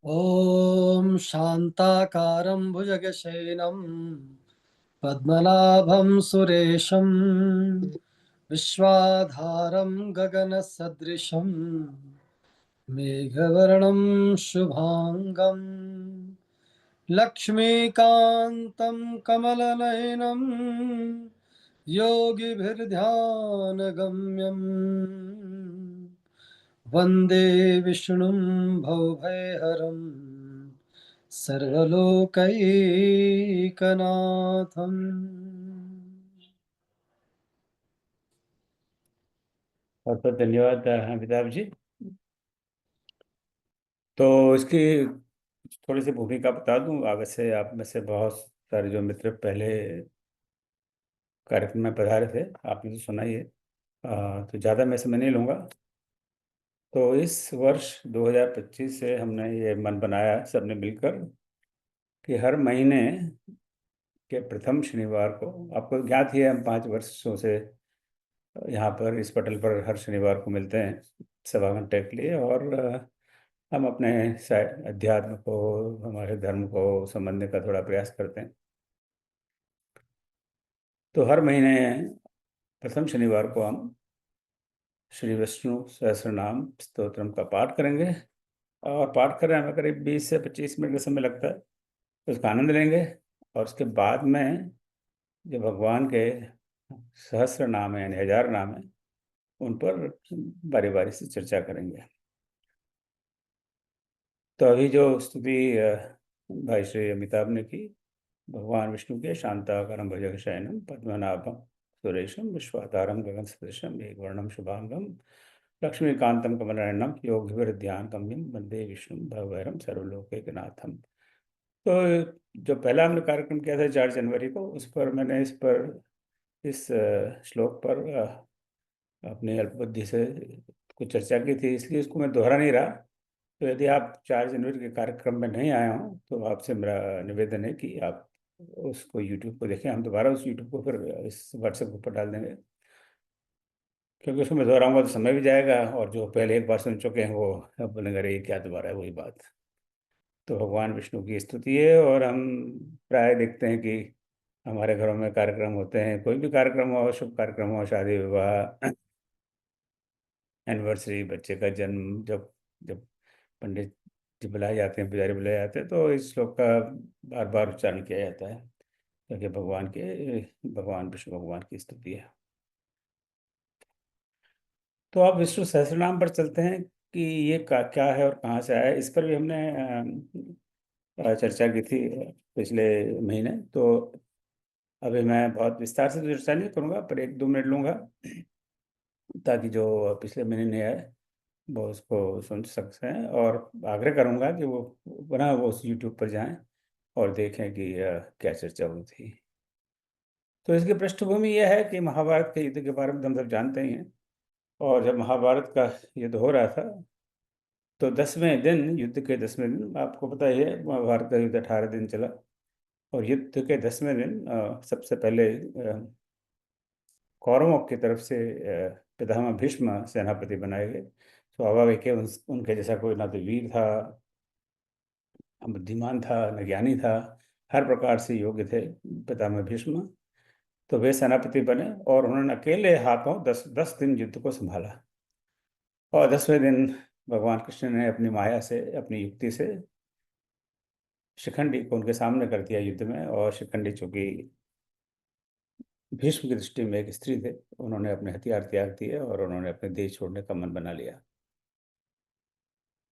ॐ शान्ताकारं भुजगशयनं पद्मनाभं सुरेशं विश्वाधारं गगनसदृशं मेघवर्णं शुभाङ्गं लक्ष्मीकान्तं कमलनयनं योगिभिर्ध्यानगम्यम् वन्दे विष्णुं भवभयहरं सर्वलोकैकनाथम्। बहुत बहुत धन्यवाद अमिताभ जी। तो इसकी थोड़ी सी भूमिका बता दूं। वैसे आप में से बहुत सारे जो मित्र पहले कार्यक्रम में पधारे थे, आपने तो सुना ही है। तो ज़्यादा मैं समय नहीं लूँगा। तो इस वर्ष 2025 से हमने ये मन बनाया सबने मिलकर कि हर महीने के प्रथम शनिवार को, आपको ज्ञात ही है, हम 5 वर्षों से यहाँ पर इस पटल पर हर शनिवार को मिलते हैं सवा घंटे के लिए। और हम अपने अध्यात्म को, हमारे धर्म को समझने का थोड़ा प्रयास करते हैं। तो हर महीने प्रथम शनिवार को हम श्री विष्णु सहस्रनाम स्तोत्रम का पाठ करेंगे। और पाठ करने में करीब 20 से 25 मिनट का समय लगता है। तो उसका आनंद लेंगे। और उसके बाद में जो भगवान के सहस्र नाम है, यानी 1000 नाम है, उन पर बारी बारी से चर्चा करेंगे। तो अभी जो स्तुति भाई श्री अमिताभ ने की, भगवान विष्णु के शांताकारं भुजगशयनं पद्मनाभं सुरेशं विश्वाधारं गगनसदृशं मेघवर्णं शुभांगं लक्ष्मीकांतं कमलनयनं योगिभिर्ध्यानगम्यं वंदे विष्णुं भवभयहरं सर्वलोकैकनाथम। तो जो पहला हमने कार्यक्रम किया था 4 जनवरी को, उस पर मैंने इस श्लोक पर अपनी अल्पबुद्धि से कुछ चर्चा की थी, इसलिए इसको मैं दोहरा नहीं रहा। तो यदि आप 4 जनवरी के कार्यक्रम में नहीं आए हों तो आपसे मेरा निवेदन है कि आप उसको यूट्यूब को देखें। हम दोबारा उस यूट्यूब को फिर इस व्हाट्सएप ग्रुप पर डाल देंगे, क्योंकि उसको मैं दोहराऊंगा तो समय भी जाएगा, और जो पहले एक बार सुन चुके हैं वो अब बोलेंगे अरे ये क्या दोबारा है वही बात। तो भगवान विष्णु की स्तुति है। और हम प्राय देखते हैं कि हमारे घरों में कार्यक्रम होते हैं, कोई भी कार्यक्रम हो, शुभ कार्यक्रम हो, शादी विवाह, एनिवर्सरी, बच्चे का जन्म, जब जब पंडित जी बुलाए जाते हैं, पुजारी बुलाए जाते हैं, तो इस श्लोक का बार बार उच्चारण किया जाता है, क्योंकि भगवान विष्णु भगवान की स्तुति है। तो अब विष्णु सहस्त्रनाम पर चलते हैं कि ये क्या है और कहाँ से आया है। इस पर भी हमने चर्चा की थी पिछले महीने। तो अभी मैं बहुत विस्तार से तो चर्चा नहीं करूँगा, पर 1-2 मिनट लूँगा, ताकि जो पिछले महीने नहीं आए वो उसको सुन सकते हैं। और आग्रह करूँगा कि वो पुनः वो उस यूट्यूब पर जाएं और देखें कि क्या चर्चा हुई थी। तो इसकी पृष्ठभूमि यह है कि महाभारत के युद्ध के बारे में हम सब जानते ही हैं। और जब महाभारत का युद्ध हो रहा था, तो 10वें दिन, युद्ध के 10वें दिन, आपको पता ही है महाभारत का युद्ध 18 दिन चला। और युद्ध के 10वें दिन सबसे पहले कौरवों की तरफ से पितामह भीष्म सेनापति बनाए गए। स्वाभाविक है, उनके जैसा कोई ना तो वीर था, न बुद्धिमान था, न ज्ञानी था, हर प्रकार से योग्य थे पितामह भीष्म। तो वे सेनापति बने और उन्होंने अकेले हाथों 10 दिन युद्ध को संभाला। और 10वें दिन भगवान कृष्ण ने अपनी माया से, अपनी युक्ति से शिखंडी को उनके सामने कर दिया युद्ध में। और शिखंडी, चूंकि भीष्म की दृष्टि में एक स्त्री थे, उन्होंने अपने हथियार त्याग दिए और उन्होंने अपने देश छोड़ने का मन बना लिया।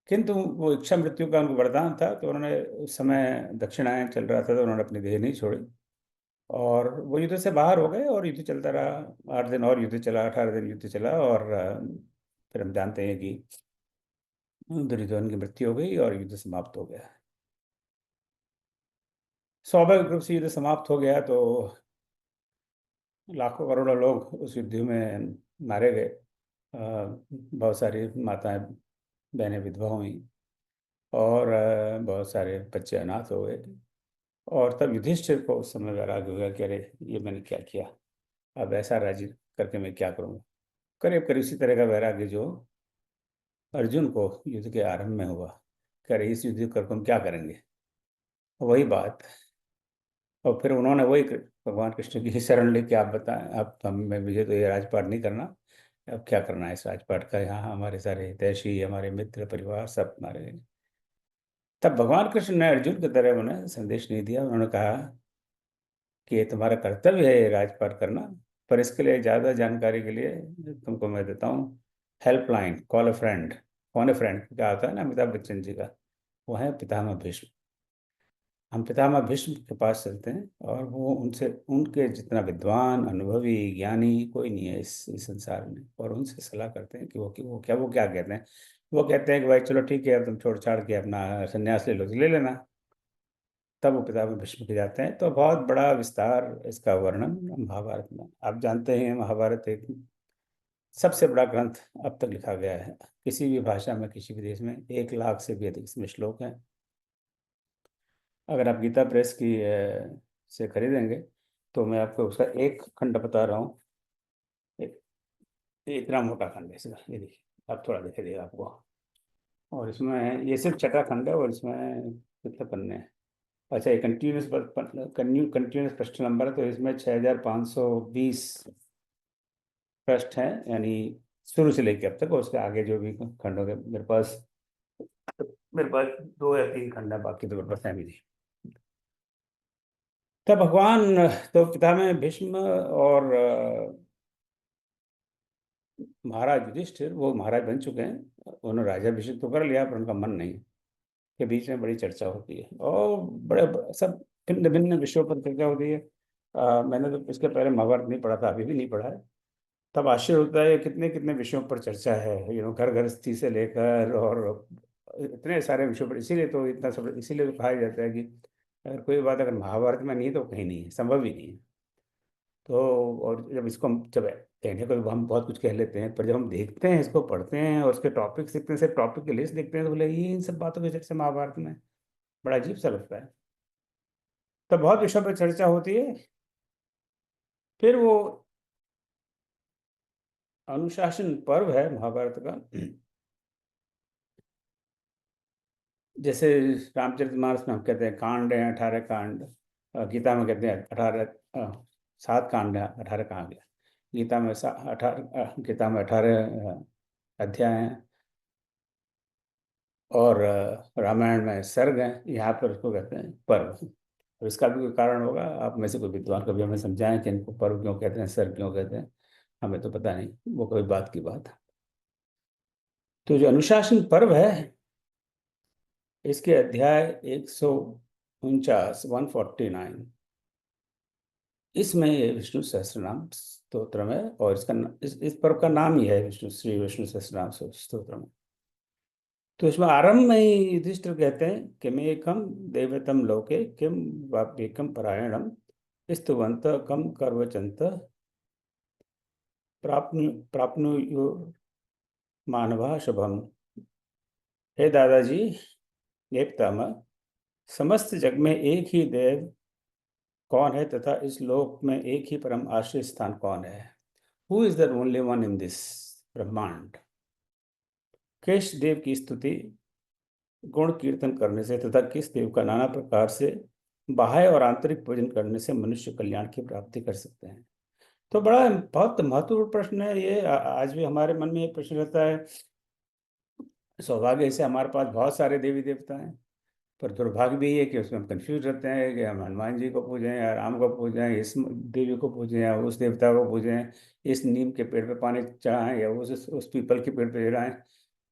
किंतु वो इच्छा मृत्यु का उनको वरदान था, तो उन्होंने, उस समय दक्षिणायन चल रहा था, तो उन्होंने अपनी देह नहीं छोड़ी और वो युद्ध से बाहर हो गए। और युद्ध चलता रहा, 8 दिन और युद्ध चला, 18 दिन युद्ध चला। और फिर हम जानते हैं कि दुर्योधन की मृत्यु हो गई और युद्ध समाप्त हो गया। स्वाभाविक रूप से युद्ध समाप्त हो गया तो लाखों करोड़ों लोग उस युद्ध में मारे गए। बहुत सारी माताएं, बहनें विधवा हुई और बहुत सारे बच्चे अनाथ हो गए। और तब युधिष्ठिर को उस समय वैराग्य हो गया कि अरे ये मैंने क्या किया, अब ऐसा राज्य करके मैं क्या करूँगा। करीब करीब इसी तरह का वैराग्य जो अर्जुन को युद्ध के आरंभ में हुआ। कह रहे इस युद्ध करके हम क्या करेंगे। वही बात। और फिर उन्होंने वही भगवान कृष्ण की शरण लेके, आप बताएं, आप हमें, मुझे तो ये राजपाट नहीं करना, अब क्या करना है इस राजपाट का, यहाँ हमारे सारे हितैषी, हमारे मित्र परिवार सब हमारे। तब भगवान कृष्ण ने अर्जुन की तरह उन्हें संदेश नहीं दिया। उन्होंने कहा कि ये तुम्हारा कर्तव्य है ये राजपाट करना, पर इसके लिए ज़्यादा जानकारी के लिए तुमको मैं देता हूँ हेल्पलाइन, कॉल अ फ्रेंड। फोन अ फ्रेंड क्या होता है ना, अमिताभ बच्चन जी का, वो है पितामह भीष्म। हम पितामह भीष्म के पास चलते हैं, और वो उनसे, उनके जितना विद्वान अनुभवी ज्ञानी कोई नहीं है इस संसार में, और उनसे सलाह करते हैं कि वो क्या कहते हैं। वो कहते हैं कि भाई चलो ठीक है, तुम छोड़ छाड़ के अपना संन्यास ले लो तो ले लेना। तब वो पितामह भीष्म के जाते हैं। तो बहुत बड़ा विस्तार इसका वर्णन महाभारत में, आप जानते हैं महाभारत एक सबसे बड़ा ग्रंथ अब तक लिखा गया है किसी भी भाषा में, किसी भी देश में। 1 लाख से भी अधिक इसमें श्लोक हैं। अगर आप गीता प्रेस की से खरीदेंगे तो मैं आपको उसका एक खंड बता रहा हूँ। एक- ये इतना मोटा खंड है इसका, ये देखिए, आप थोड़ा दिखाई देगा आपको। और इसमें ये सिर्फ छठा खंड है, और इसमें कितने पन्ने हैं। अच्छा, ये कंटिन्यूस कंटिन्यूस प्रश्न नंबर है, तो इसमें 6520 पृष्ठ हैं, यानी शुरू से लेकर अब तक, और उसके आगे जो भी खंड हो गए मेरे पास 2 या 3 खंड है, बाकी तो मेरे पास है भी नहीं। तब भगवान, तो पितामह भीष्म और महाराज युधिष्ठिर वो महाराज बन चुके हैं, उन्होंने राज्याभिषेक तो कर लिया, पर उनका मन नहीं, के बीच में बड़ी चर्चा होती है, और सब भिन्न भिन्न विषयों पर चर्चा होती है। मैंने तो इसके पहले महाभारत नहीं पढ़ा था, अभी भी नहीं पढ़ा है। तब आश्चर्य होता है कितने कितने विषयों पर चर्चा है, घर गृहस्थी से लेकर, और इतने सारे विषयों पर। इसीलिए तो इतना सब, इसीलिए तो कहा जाता है कि अगर कोई बात अगर महाभारत में नहीं है तो कहीं नहीं है, संभव ही नहीं है। तो और जब इसको हम, जब कहने को हम बहुत कुछ कह लेते हैं, पर जब हम देखते हैं, इसको पढ़ते हैं और उसके टॉपिक सीखते हैं, सिर्फ टॉपिक की लिस्ट देखते हैं, तो बोले ये इन सब बातों की चर्चा महाभारत में, बड़ा अजीब सा लगता है। तो बहुत विषयों पर चर्चा होती है। फिर वो अनुशासन पर्व है महाभारत का। जैसे रामचरितमानस में हम कहते हैं कांड हैं 18 कांड, गीता में कहते हैं 7 कांड हैं, 18 कहाँ गया। गीता में 18 अध्याय हैं, और रामायण में सर्ग हैं। यहाँ पर उसको कहते हैं पर्व। अब इसका भी कोई कारण होगा, आप में से कोई विद्वान कभी हमें समझाएं कि इनको पर्व क्यों कहते हैं, सर्ग क्यों कहते हैं। हमें तो पता नहीं, वो कोई बात की बात है। तो जो अनुशासन पर्व है, इसके अध्याय 149, 149, इसमें ये विष्णु सहस्त्रनाम स्तोत्र में, और इस पर्व का नाम ही है विष्णु, श्री विष्णु सहस्त्रनाम स्तोत्र में। तो इसमें आरंभ में ही युधिष्ठिर कहते हैं किमेकम दैवतम लोके किम वाप्येकम परायणम स्तुवंत कम कर्वचंत प्राप्नुयो मानवा शुभम। हे दादाजी, हे पितामह, समस्त जग में एक ही देव कौन है, तथा इस लोक में एक ही परम आश्रय स्थान कौन है। Who is the only one in this ब्रह्मांड। किस देव की स्तुति गुण कीर्तन करने से, तथा किस देव का नाना प्रकार से बाह्य और आंतरिक पूजन करने से मनुष्य कल्याण की प्राप्ति कर सकते हैं। तो बड़ा बहुत महत्वपूर्ण प्रश्न है ये। आज भी हमारे मन में ये प्रश्न रहता है। सौभाग्य से हमारे पास बहुत सारे देवी देवता हैं, पर दुर्भाग्य भी है कि उसमें हम कंफ्यूज रहते हैं कि हम हनुमान जी को पूजें या राम को पूजें, इस देवी को पूजें या उस देवता को पूजें, इस नीम के पेड़ पे पानी चढ़ाएं या उस पीपल के पेड़ पे चढ़ाएं।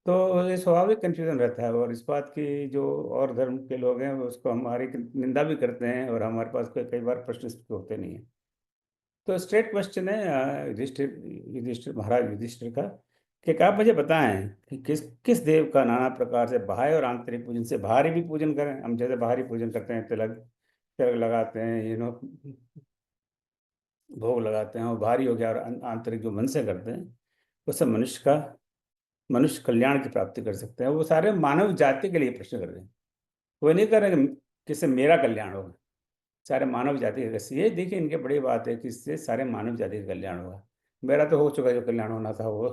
तो ये स्वाभाविक कंफ्यूजन रहता है, और इस बात की जो और धर्म के लोग हैं वो उसको हमारी निंदा भी करते हैं, और हमारे पास कई बार प्रश्न इसके होते नहीं है। तो स्ट्रेट क्वेश्चन है युधिष्ठिर, महाराज युधिष्ठिर का, कि आप मुझे बताएं कि किस किस देव का नाना प्रकार से बाह्य और आंतरिक पूजन से, बाहरी भी पूजन करें, हम जैसे बाहरी पूजन करते हैं, तिलक तिलक लगाते हैं, भोग लगाते हैं, और बाहरी हो गया, और आंतरिक जो मन से करते हैं, उससे मनुष्य कल्याण की प्राप्ति कर सकते हैं। वो सारे मानव जाति के लिए प्रश्न कर रहे हैं। वो नहीं कर रहे कि किससे मेरा कल्याण होगा, सारे मानव जाति का। ये देखिए इनके बड़ी बात है कि इससे सारे मानव जाति का कल्याण होगा। मेरा तो हो चुका जो कल्याण होना था वो,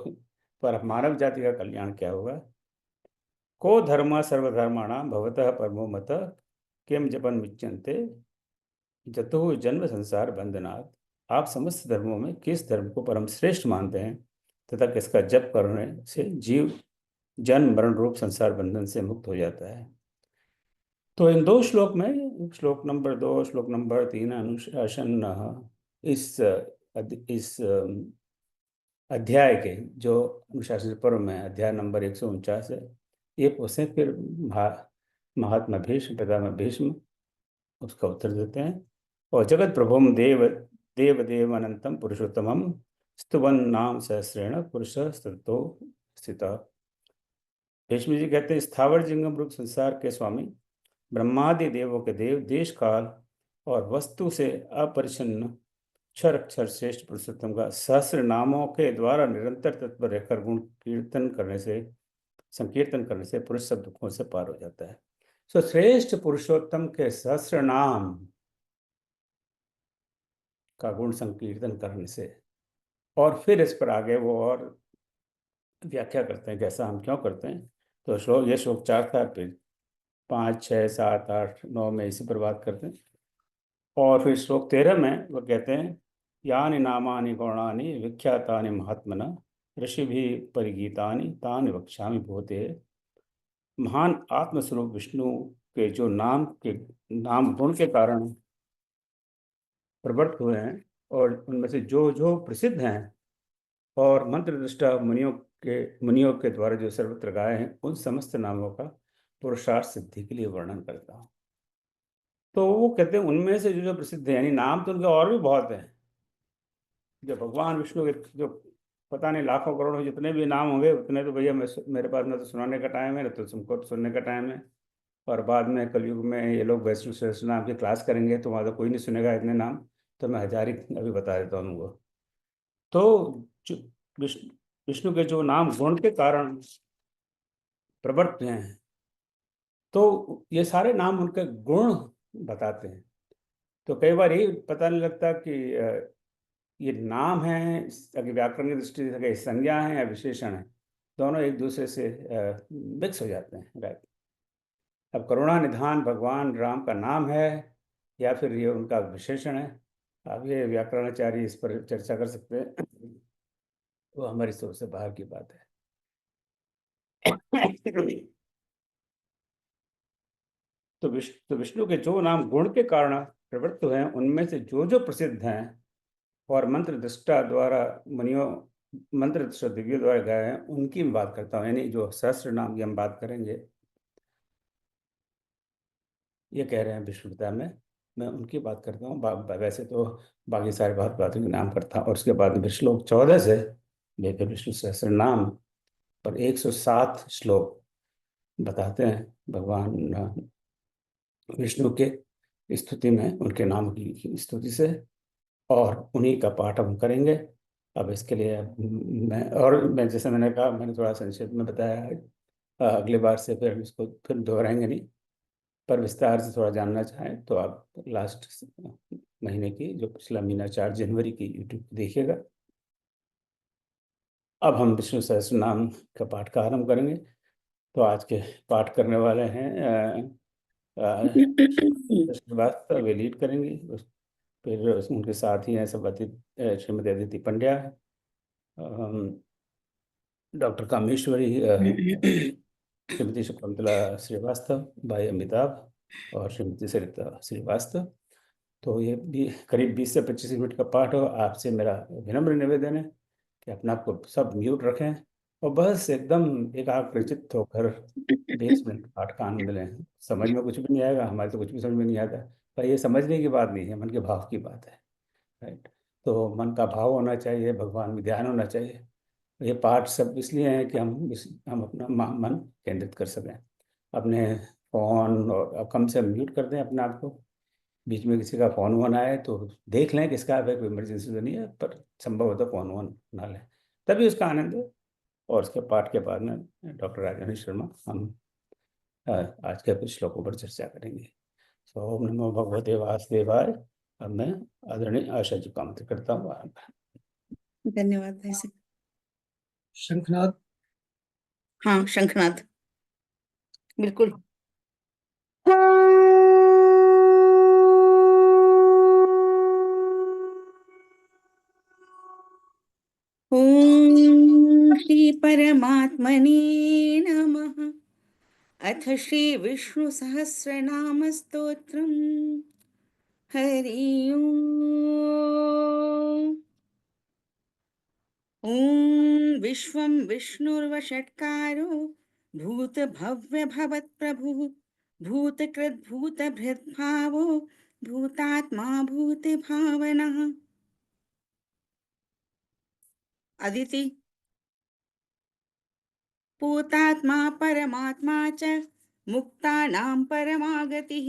पर मानव जाति का कल्याण क्या होगा। को धर्म सर्वधर्माणां भवतः परमो मतः किम जपन मुच्यन्ते जतो जन्म संसार बंधनात्। आप समस्त धर्मों में किस धर्म को परम श्रेष्ठ मानते हैं तथा किसका जप करने से जीव जन्म मरण रूप संसार बंधन से मुक्त हो जाता है। तो इन दो श्लोक में, श्लोक नंबर 2, श्लोक नंबर 3, अनुशासन इस अध्याय के जो अनुशासन पर्व में अध्याय नंबर 149 है, ये पूछे फिर महात्मा भीष्म, पितामह भीष्म उसका उत्तर देते हैं। और जगत प्रभुम देव देव देव अनंतम पुरुषोत्तमम स्तुवन नाम सहस्रेण पुरुष स्तुतो स्थिता। भीष्म जी कहते हैं, स्थावर जंगम रूप संसार के स्वामी, ब्रह्मादि देवों के देव, देश काल और वस्तु से अपरिछन्न क्षर अक्षर श्रेष्ठ पुरुषोत्तम का सहस्र नामों के द्वारा निरंतर तत्पर रहकर गुण कीर्तन करने से, संकीर्तन करने से पुरुष सब दुखों से पार हो जाता है। सो श्रेष्ठ पुरुषोत्तम के सहस्र नाम का गुण संकीर्तन करने से, और फिर इस पर आगे वो और व्याख्या करते हैं कैसा हम क्यों करते हैं। तो श्लोक, ये श्लोक 4 था, फिर 5, 6, 7, 8, 9 में इसी पर बात करते हैं। और फिर श्लोक 13 में वो कहते हैं, यानि नामानि गौणानि विख्यातानि महात्मना ऋषिभिः परिगीतानि तानि वक्ष्यामि भूते। महान आत्मस्वरूप विष्णु के जो नाम गुण के कारण प्रवृत्त हुए हैं और उनमें से जो जो प्रसिद्ध हैं और मंत्र दृष्टा मुनियों के द्वारा जो सर्वत्र गाए हैं, उन समस्त नामों का पुरुषार्थ सिद्धि के लिए वर्णन करता हूँ। तो वो कहते हैं उनमें से जो जो प्रसिद्ध है, यानी नाम तो उनके और भी बहुत हैं, जो भगवान विष्णु के जो पता नहीं लाखों करोड़ों जितने भी नाम होंगे उतने तो भैया मेरे पास ना तो सुनाने का टाइम है ना तो तुमको तो सुनने का टाइम है। और बाद में कलयुग में ये लोग वैष्णव सहस्त्र नाम की क्लास करेंगे तो वहाँ तो कोई नहीं सुनेगा इतने नाम, तो मैं 1000 ही अभी बता देता हूँ उनको। तो जो विष्णु विष्णु के जो नाम गुण के कारण प्रवृत्त हैं, तो ये सारे नाम उनके गुण बताते हैं। तो कई बार ये पता नहीं लगता कि ये नाम है, अगर व्याकरण की दृष्टि से संज्ञा है या विशेषण है, दोनों एक दूसरे से मिक्स हो जाते हैं, राइट। अब करुणा निधान भगवान राम का नाम है या फिर ये उनका विशेषण है, अब ये व्याकरणाचार्य इस पर चर्चा कर सकते हैं, वो हमारी सोच से बाहर की बात है। तो विष्णु के जो नाम गुण के कारण प्रवृत्त हुए हैं, उनमें से जो जो प्रसिद्ध हैं और मंत्र दृष्टा द्वारा मंत्र दृष्टा दिव्य द्वारा गाए हैं, उनकी मैं बात करता हूँ। यानी जो सहस्त्र नाम की हम बात करेंगे, ये कह रहे हैं विष्णु पिता में, मैं उनकी बात करता हूँ। वैसे तो बाकी सारी बातों के नाम करता हूँ। और उसके बाद फिर श्लोक 14 से लेकर विष्णु सहस्त्र नाम पर 107 श्लोक बताते हैं भगवान विष्णु के स्तुति में, उनके नाम की स्तुति से, और उन्हीं का पाठ हम करेंगे। अब इसके लिए मैं जैसे मैंने कहा, मैंने थोड़ा संक्षेप में बताया है, अगली बार से फिर इसको फिर दोहराएंगे नहीं, पर विस्तार से थोड़ा जानना चाहें तो आप लास्ट महीने की जो पिछला महीना 4 जनवरी की यूट्यूब देखिएगा। अब हम विष्णु सहस्त्र नाम का पाठ का आरंभ करेंगे। तो आज के पाठ करने वाले हैं श्रीवास्तव, वे लीड करेंगे। फिर उनके साथ ही हैं श्रीमती अदिति पंड्या, डॉक्टर कामेश्वरी, श्रीमती शकुंतला श्रीवास्तव, भाई अमिताभ और श्रीमती सरिता श्रीवास्तव। तो ये भी करीब 20 से 25 मिनट का पाठ हो। आपसे मेरा विनम्र निवेदन है कि अपने आप को सब म्यूट रखें और बस एकदम एकाग्रचित्त होकर 20 मिनट पाठ का आनंद लें। समझ में कुछ भी नहीं आएगा, हमारे तो कुछ भी समझ में नहीं आता, पर ये समझने की बात नहीं है, मन के भाव की बात है, राइट। तो मन का भाव होना चाहिए, भगवान में ध्यान होना चाहिए। ये पाठ सब इसलिए हैं कि हम अपना मन केंद्रित कर सकें। अपने फ़ोन और कम से म्यूट कर दें अपने आप को। बीच में किसी का फ़ोन वोन आए तो देख लें किसका है, कोई इमरजेंसी तो नहीं है, पर संभव हो तो फ़ोन वोन ना लें, तभी उसका आनंद है। और उसके पाठ के बाद में डॉक्टर राजनी शर्मा हम आज के कुछ श्लोकों पर चर्चा करेंगे। सो ओम नमो भगवते वासुदेवाय। अब मैं आदरणीय आशा जी को आमंत्रित करता हूँ। धन्यवाद भाई साहब। शंखनाद। हाँ, शंखनाद। बिल्कुल। ओम श्री परमात्मने नमः। अथ श्री विष्णु सहस्रनाम स्तोत्रम्। हरि ओम। ओम विश्वं विष्णुर्वषट्कारो भूत भव्य भवत् प्रभुः भूतकृत् भूतभृद्भावो भूतात्मा भूत भावनः। अदिति भूतात्मा परमात्मा च मुक्तानां परमागतिः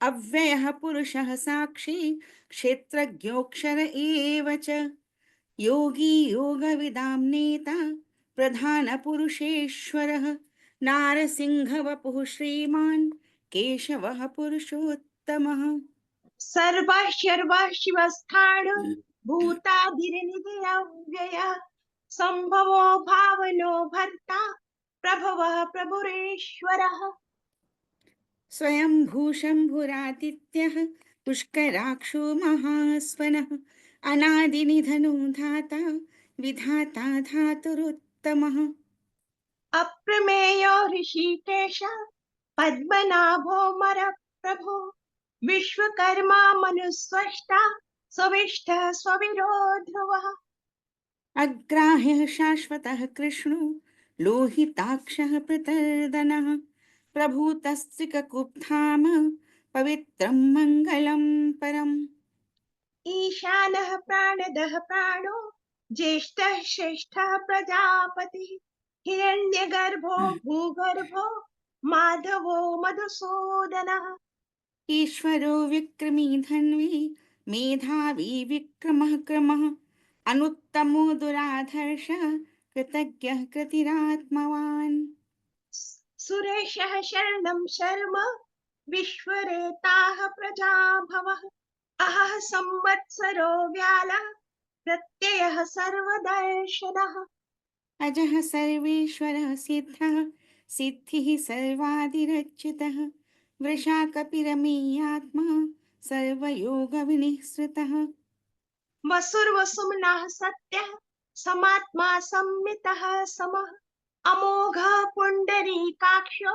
अव्ययः पुरुषः साक्षी क्षेत्रज्ञोऽक्षर एव च योगी योगविदां नेता प्रधानपुरुषेश्वरः नारसिंहवपुः श्रीमान् केशवः पुरुषोत्तमः। सर्वः शिवस्थाण भूतादिर्निधिरव्ययः सम्भवो भावनो भर्ता प्रभवः प्रभुरेश्वरः। स्वयं भूशम्भुरादित्यः पुष्कराक्षो महास्वनः अनादिनिधनो धाता विधाता धातुरुत्तमः। अप्रमेयो ऋषिकेश पद्मनाभो मरप्रभो विश्वकर्मा मनुस्वष्टा स्वविष्ठः स्वविरो ध्रुवः। अग्राह्यः शाश्वतः कृष्णो लोहिताक्षः प्रतर्दनः प्रभूतस्त्रिककुप्धाम पवित्रं मङ्गलं परम्। ईशानः प्राणदः प्राणो ज्येष्ठः श्रेष्ठः प्रजापतिः हिरण्यगर्भो भूगर्भो माधवो मधुसूदनः। ईश्वरो विक्रमी धन्वी मेधावी विक्रमः क्रमः अनुत्तमो दुराधर्षः कृतज्ञः कृतिरात्मवान्। सुरेशः शरणं शर्म विश्वरेताः प्रजाभवः अहः संवत्सरो व्यालः प्रत्ययः सर्वदर्शनः। अजः सर्वेश्वरः सिद्धः सिद्धिः सर्वादिरच्युतः वृषा कपिरमेयात्मा सर्वयोगविनिःसृतः। वसुर्वसुम्नः सत्यः समात्मा संमितः समः अमोघः पुण्डरीकाक्षो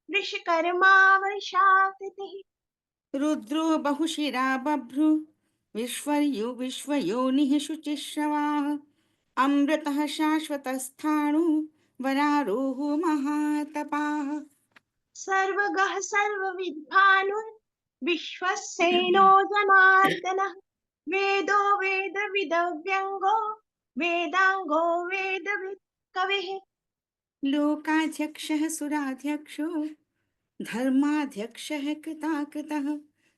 वृषकर्मा वृषाकृतिः। रुद्रो बहुशिरा बभ्रु विश्वयोनिः शुचिश्रवाः अमृतः शाश्वतस्थाणु वरारोहो महातपाः। सर्वगः सर्वविद्भानुः विश्वसेनो जनार्दनः वेदो वेदविदव्यङ्गो वेदाङ्गो वेदवित् कविः। लोकाध्यक्षः सुराध्यक्षो धर्माध्यक्षः कृताकृतः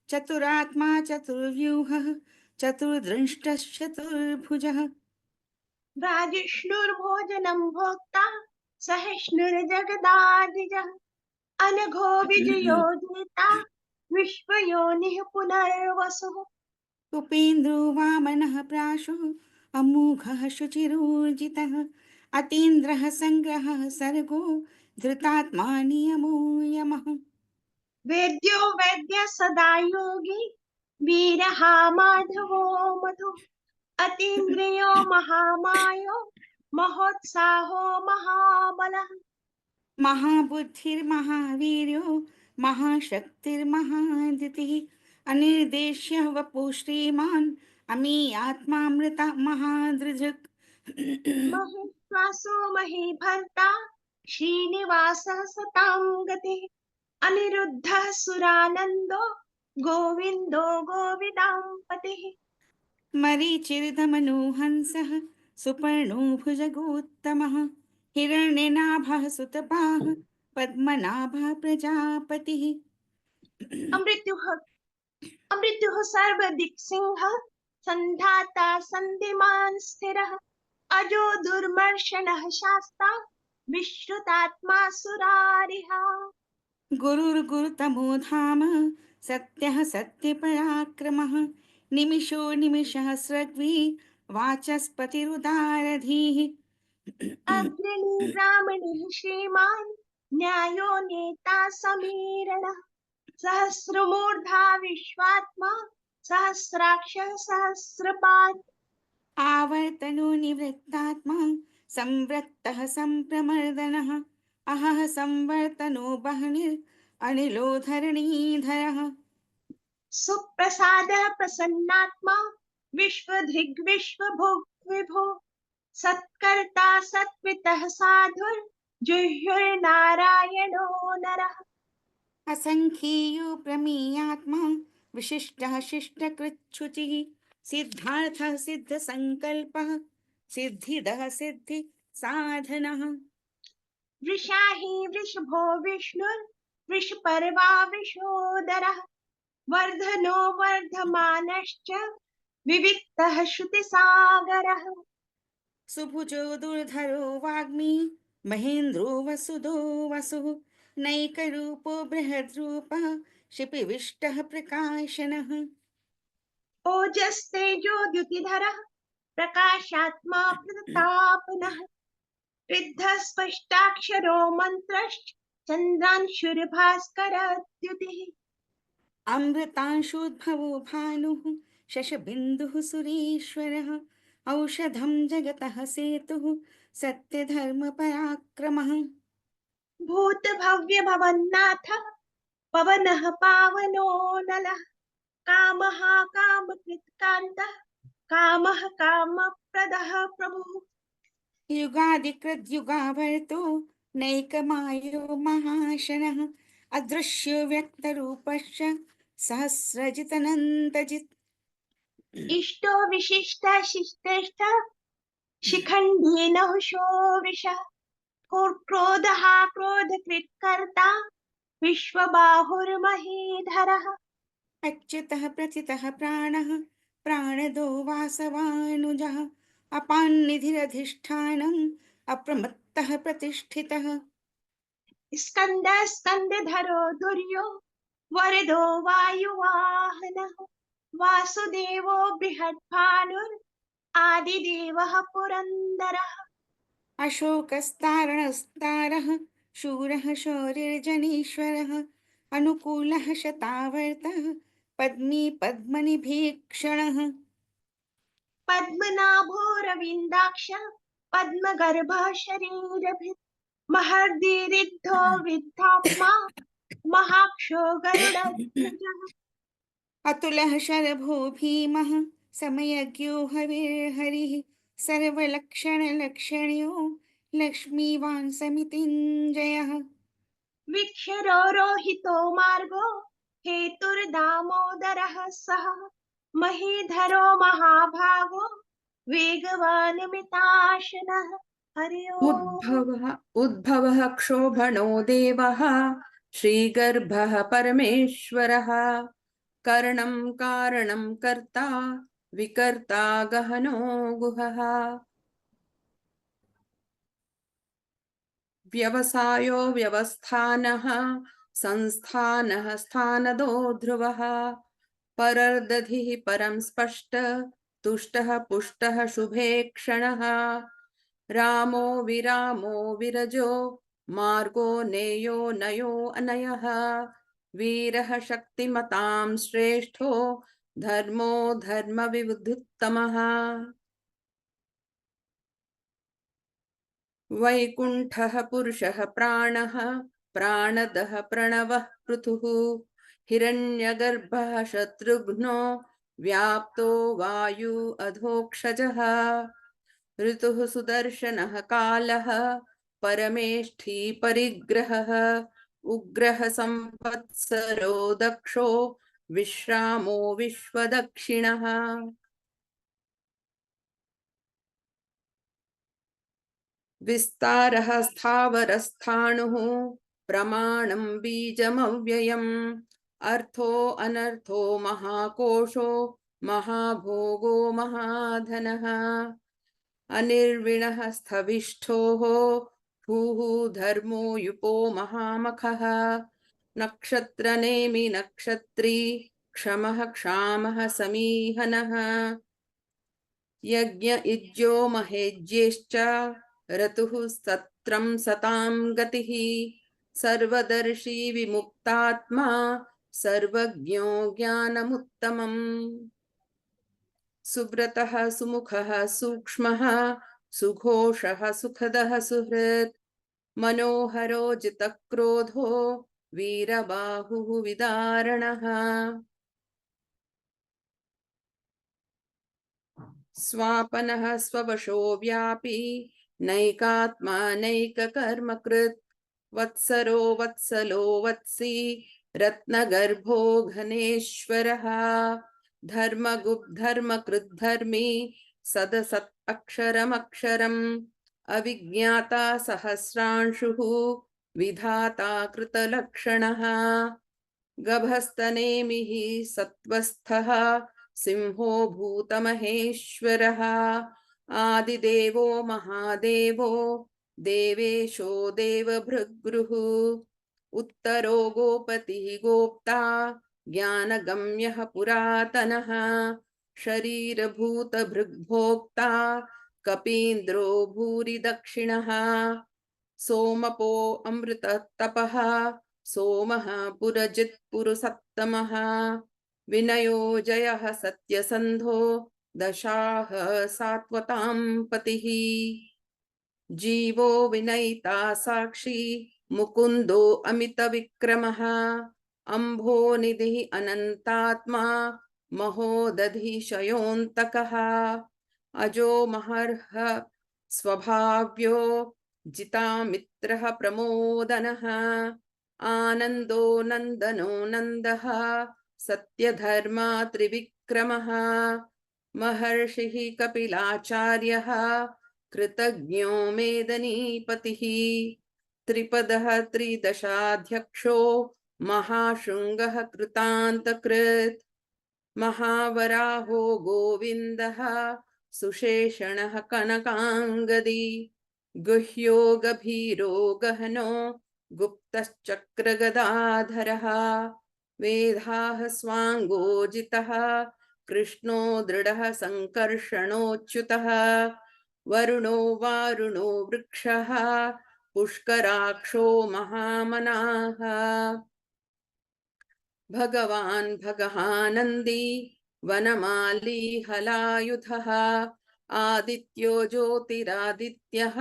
चतुरात्मा चतुर्व्यूहः चतुर्दृष्टश्चतुर्भुजः। राजिष्णुर्भोजनं भोक्ता सहिष्णुर्जगदादिजः अनघो विजयो जेता विश्वयोनिः पुनर्वसुः। उपेन्द्रो वामनः प्राशो अमोघः शुचिरोर्जितः अतीन्द्रः सङ्ग्रहः सर्गो धृतात्मा नियमो यमः। वेद्यो वैद्य सदा योगी वीरः माधवो मधु अतीन्द्रियो महामायो महोत्साहो महाबलः। महाबुद्धिर्महावीर्यो महाशक्तिर्महादितिः अनिर्देश्य वपु श्रीमान् अमी आत्मामृता महादृजक्। महेश्वासो महीभर्ता श्रीनिवासः सतां गतिः अनिरुद्धः सुरानन्दो गोविन्दो गोविदाम्पतिः। मरीचिर्दमनो हंसः सुपर्णो भुजगोत्तमः हिरण्यनाभः सुतपाः पद्मनाभः प्रजापतिः। अमृत्युः अमृत्युः सर्वदिक्सिंहः सन्धाता सन्धिमान् स्थिरः अजो दुर्मर्शनः शास्ता विश्रुतात्मा सुरारिः। गुरुर्गुरुतमो धाम सत्यः सत्यपराक्रमः निमिषो निमिषः स्रग्वी वाचस्पतिरुदारधीः। अग्रणी ब्राह्मणः श्रीमान् न्यायो नेता समीरणः सहस्रमूर्धा विश्वात्मा सहस्राक्षः सहस्रपात् आवर्तनो निवृत्तात्मा संवृत्तः संप्रमर्दनः अहः संवर्तनो बह्निर् अनिलो धरणीधरः सुप्रसादः प्रसन्नात्मा विश्वधिग्विश्वभुग् विभो सत्कर्ता सत्वितः साधुर्जुह्युर्नारायणो नरः असंख्येयो प्रमेयात्मा विशिष्टः शिष्टकृच्छुचिः सिद्धार्थः सिद्धसङ्कल्पः सिद्धिदः सिद्धि साधनः वृषाहि वृषभो विष्णुर्वृषपर्वा वृषोदरः वर्धनो वर्धमानश्च विविक्तः श्रुतिसागरः सुभुजो दुर्धरो वाग्मी महेन्द्रो वसुदो वसुः नैकरूपो बृहद्रूपः शिपिविष्टः प्रकाशनः ओजस्तेजो द्युतिधरः प्रकाशात्मा प्रतापनः ऋद्धः स्पष्टाक्षरो मन्त्रश्च चन्द्रांशुर्भास्करद्युतिः अमृतांशोद्भवो भानुः शशबिन्दुः सुरेश्वरः औषधं जगतः सेतुः सत्यधर्मपराक्रमः भूतभव्यभवन्नाथ पवनः पावनो नलः कामः कामकृत्कान्तः कामः कामप्रदः प्रभुः युगादिकृद्युगावर्तो नैकमायो महाशनः अदृश्यो व्यक्तरूपश्च सहस्रजितनन्तजित् इष्टो विशिष्ट शिष्टेष्ट शिखण्डी नहुषो विशः क्रोधः क्रोधकृत्कर्ता विश्वबाहुर्महीधरः अच्युतः प्रथितः प्राणः प्राणदो वासवानुजः अपान्निधिरधिष्ठानम् अप्रमत्तः प्रतिष्ठितः स्कन्दः स्कन्दधरो दुर्यो वरदो वायुवाहनः वासुदेवो बृहद्भानुर् आदिदेवः पुरन्दरः अशोकस्तारणस्तारः शूरः शौरिर्जनीश्वरः अनुकूलः शतावर्तः पद्मी पद्मनिभीक्षणः पद्मनाभोरविन्दाक्ष पद्मगर्भः शरीरभित् महर्दिरिद्धो विद्धात्मा महाक्षो गरुडध्वजः अतुलः शरभो भीमः समयज्ञो हविर्हरिः सर्वलक्षणलक्षण्यो लक्ष्मीवान् समितिञ्जयः वीक्ष्यरो रोहितो मार्गो हेतुर्दामोदरः सः महीधरो महाभागो वेगवान् मिताशनः हरि ओम् उद्भवः क्षोभणो देवः श्रीगर्भः परमेश्वरः करणं कारणं कर्ता विकर्ता गहनो गुहः व्यवसायो व्यवस्थानः संस्थानः स्थानदो ध्रुवः परर्दधिः परं स्पष्ट तुष्टः पुष्टः शुभे क्षणः रामो विरामो विरजो मार्गो नेयो नयो अनयः वीरः शक्तिमतां श्रेष्ठो धर्मो धर्मविवुत्तमः वैकुण्ठः पुरुषः प्राणः प्राणदः प्रणवः पृथुः हिरण्यगर्भः शत्रुघ्नो व्याप्तो वायु अधोक्षजः ऋतुः सुदर्शनः कालः परमेष्ठी परिग्रहः उग्रः संवत्सरो दक्षो विश्रामो विश्वदक्षिणः विस्तारः स्थावरस्थाणुः प्रमाणं बीजमव्ययम् अर्थो अनर्थो महाकोशो महाभोगो महाधनः अनिर्विणः स्थविष्ठोः भूः धर्मो युपो महामखः नक्षत्रनेमि नक्षत्री क्षमः क्षामः समीहनः यज्ञ इज्यो महेज्येश्च रतुः सत्रं सतां गतिः सर्वदर्शी विमुक्तात्मा सर्वज्ञो ज्ञानमुत्तमम् सुव्रतः सुमुखः सूक्ष्मः सुघोषः सुखदः सुहृत् मनोहरो जितक्रोधो वीरबाहुः विदारणः स्वापनः स्ववशो व्यापी नैकात्मा नैककर्मकृत् वत्सरो वत्सलो वत्सी रत्नगर्भो घनेश्वरः धर्मकृद्धर्मी सदसत् अक्षरमक्षरम् अविज्ञाता सहस्रांशुः विधाता कृतलक्षणः गभस्तनेमिः सत्त्वस्थः सिंहो भूतमहेश्वरः आदिदेवो महादेवो देवेशो देवभृद्गुरुः उत्तरो गोपतिः गोप्ता ज्ञानगम्यः पुरातनः शरीरभूतभृग्भोक्ता कपीन्द्रो भूरि दक्षिणः सोमपो अमृततपः सोमः पुरजित्पुरुसत्तमः विनयो जयः सत्यसन्धो दशाः सात्वतां पतिः जीवो विनयिता साक्षी मुकुन्दो अमितविक्रमः अम्भोनिधिः अनन्तात्मा महोदधिशयोऽन्तकः अजो महर्ह स्वभाव्यो जितामित्रः प्रमोदनः आनन्दो नन्दनो नन्दः सत्यधर्मा त्रिविक्रमः महर्षिः कपिलाचार्यः कृतज्ञो मेदनीपतिः त्रिपदः त्रिदशाध्यक्षो महाशृङ्गः कृतान्तकृत् महावराहो गोविन्दः सुशेषणः कनकाङ्गदी गुह्यो गभीरो गहनो गुप्तश्चक्रगदाधरः वेदाः स्वाङ्गोजितः कृष्णो दृढः सङ्कर्षणोच्युतः वरुणो वारुणो वृक्षः पुष्कराक्षो महामनाः भगवान् भगहानन्दी वनमाली हलायुधः आदित्यो ज्योतिरादित्यः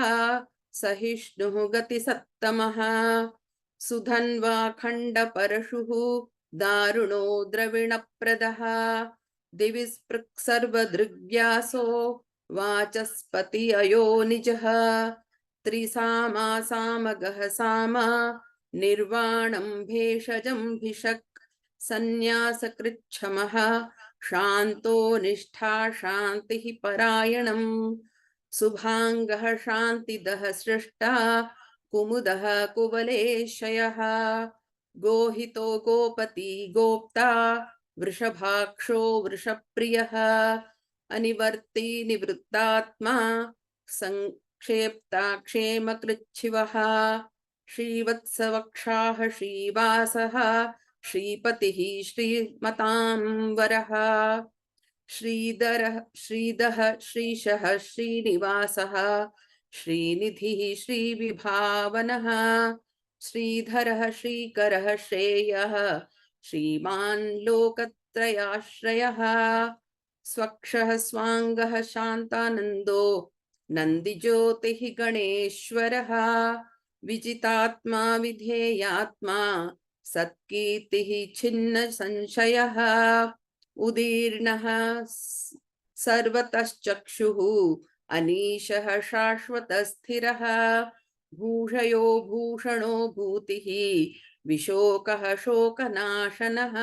सहिष्णुः गतिसत्तमः सुधन्वा खण्डपरशुः दारुणो द्रविणप्रदः दिवि स्पृक्सर्वदृग्व्यासो वाचस्पति अयोनिजः त्रिसामा सामगः सामा निर्वाणं भेषजं भिषक् सन्न्यासकृच्छमः शान्तो निष्ठा शान्तिः परायणम् शुभाङ्गः शान्तिदः सृष्टा कुमुदः कुवलेशयः गोहितो गोपति गोप्ता वृषभाक्षो वृषप्रियः अनिवर्ती निवृत्तात्मा संक्षेप्ता क्षेमकृच्छिवः श्रीवत्सवक्षाः श्रीवासः श्रीपतिः श्रीमतां वरः श्रीदः श्रीशः श्रीनिवासः श्रीनिधिः श्रीविभावनः श्रीधरः श्रीकरः श्रेयः श्रीमान् लोकत्रयाश्रयः स्वक्षः स्वाङ्गः शान्तानन्दो नन्दिज्योतिः गणेश्वरः विजितात्मा विधेयात्मा सत्कीर्तिः छिन्न संशयः उदीर्णः सर्वतश्चक्षुः अनीशः शाश्वतस्थिरः भूषयो भूषणो भूतिः विशोकः शोकनाशनः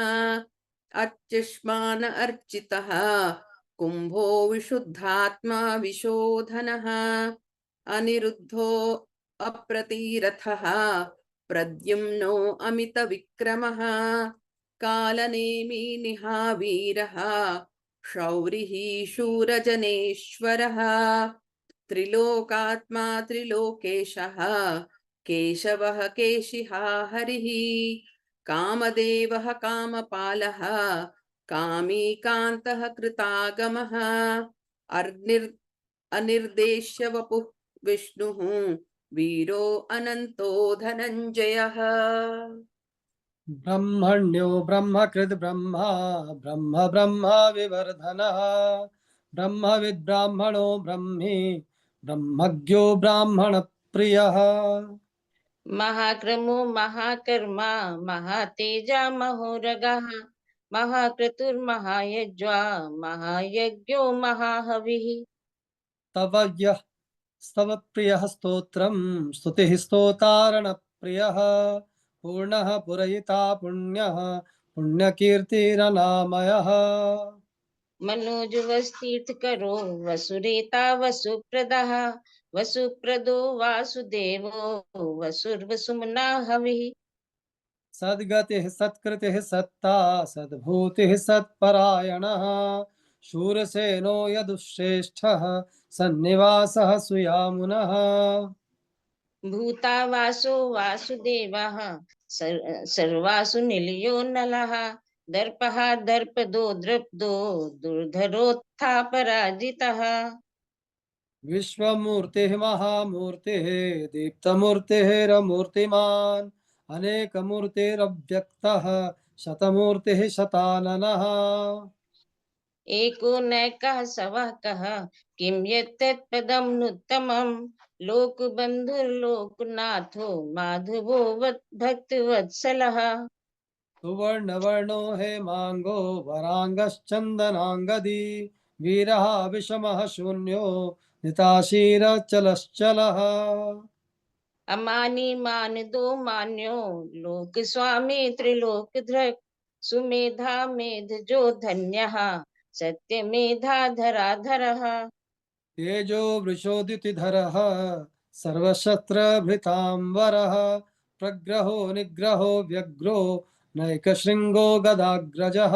अर्चिष्मान अर्चितः कुम्भो विशुद्धात्मा विशोधनः अनिरुद्धो अप्रतिरथः प्रद्युम्नो अमितविक्रमः कालनेमी निहावीरः शौरिः शूरजनेश्वरः त्रिलोकात्मा त्रिलोकेशः केशवः केशिहा हरिः कामदेवः कामपालः कामी कान्तः कृतागमः अनिर्देश्य वपुः विष्णुः वीरो अनन्तो धनञ्जयः। ब्रह्मण्यो ब्रह्मकृद् ब्रह्मा ब्रह्म ब्रह्म विवर्धनः ब्रह्मविद् ब्राह्मणो ब्रह्मी ब्रह्मज्ञो ब्राह्मणप्रियः महाक्रमो महाकर्मा महातेजा महोरगः महाक्रतुर्महायज्वा महायज्ञो महाहविः। स्तवयः स्तवप्रियः स्तोत्रं स्तुतिः स्तोतारणप्रियः पूर्णः पुरयिता पुण्यः पुण्यकीर्तिरनामयः मनोजवस्तीर्थकरो वसुरेता वसुप्रदः वसुप्रदो वासुदेवो वसुर्वसुमना हविः। सद्गतिः सत्कृतिः सत्ता सद्भूतिः सत्परायणः शूरसेनो यदुश्रेष्ठः सन्निवासः सुयामुनः भूता वासो वासुदेवः सर्वासु निलयो नलः दर्पः दर्पदो द्रप्दो दुर्धरोत्थापराजितः। विश्वमूर्तिः महामूर्तिः दीप्तमूर्तिरमूर्तिमान् अनेकमूर्तिरव्यक्तः शतमूर्तिः शताननः एको नैकः सवः कः किं यत्तत्पदं नुत्तमं लोकबन्धुर्लोकनाथो माधवो भक्तवत्सलः। सुवर्णवर्णो हेमाङ्गो वराङ्गश्चन्दनाङ्गदी वीरः विषमः शून्यो निताशीरचलश्चलः अमानी मानदो मान्यो लोक स्वामी त्रिलोकधृक् सुमेधा मेधजो धन्यः सत्यमेधाधराधरः। तेजो वृषोदितिधरः सर्वशस्त्रभृताम्बरः प्रग्रहो निग्रहो व्यग्रो नैकशृङ्गो गदाग्रजः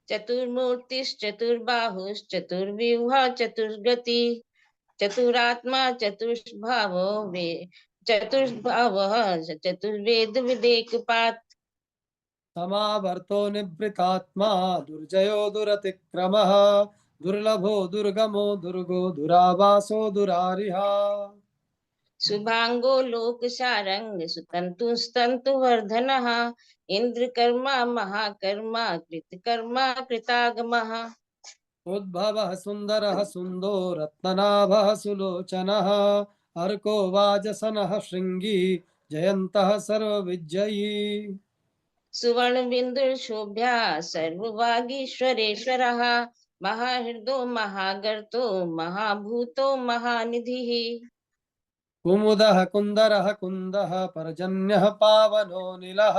चतुर्मूर्तिश्चतुर्बाहुश्चतुर्व्यूहा चतुर्गति चतुरात्मा चतुष्भावो वे चतुष्भावः चतुर्वेद विदेकपात्। समावर्तो निवृतात्मा दुर्जयो दुरतिक्रमः दुर्लभो दुर्गमो दुर्गो दुरावासो दुरारिहा शुभांगो लोकसारंग सुतंतुस्तंतुवर्धनः इंद्रकर्मा महाकर्मा कृतकर्मा कृतागमः। उद्भवः सुन्दरः सुन्दो रत्ननाभः सुलोचनः अर्को वाजसनः शृङ्गी जयन्तः सर्वविजयी सुवर्ण बिंदुशोभ्या सर्ववागीश्वरेश्वरः महाहृदो महागर्तो महाभूतो महानिधिः। कुमुदः कुन्दरः कुन्दः पर्जन्यः पावनो निलः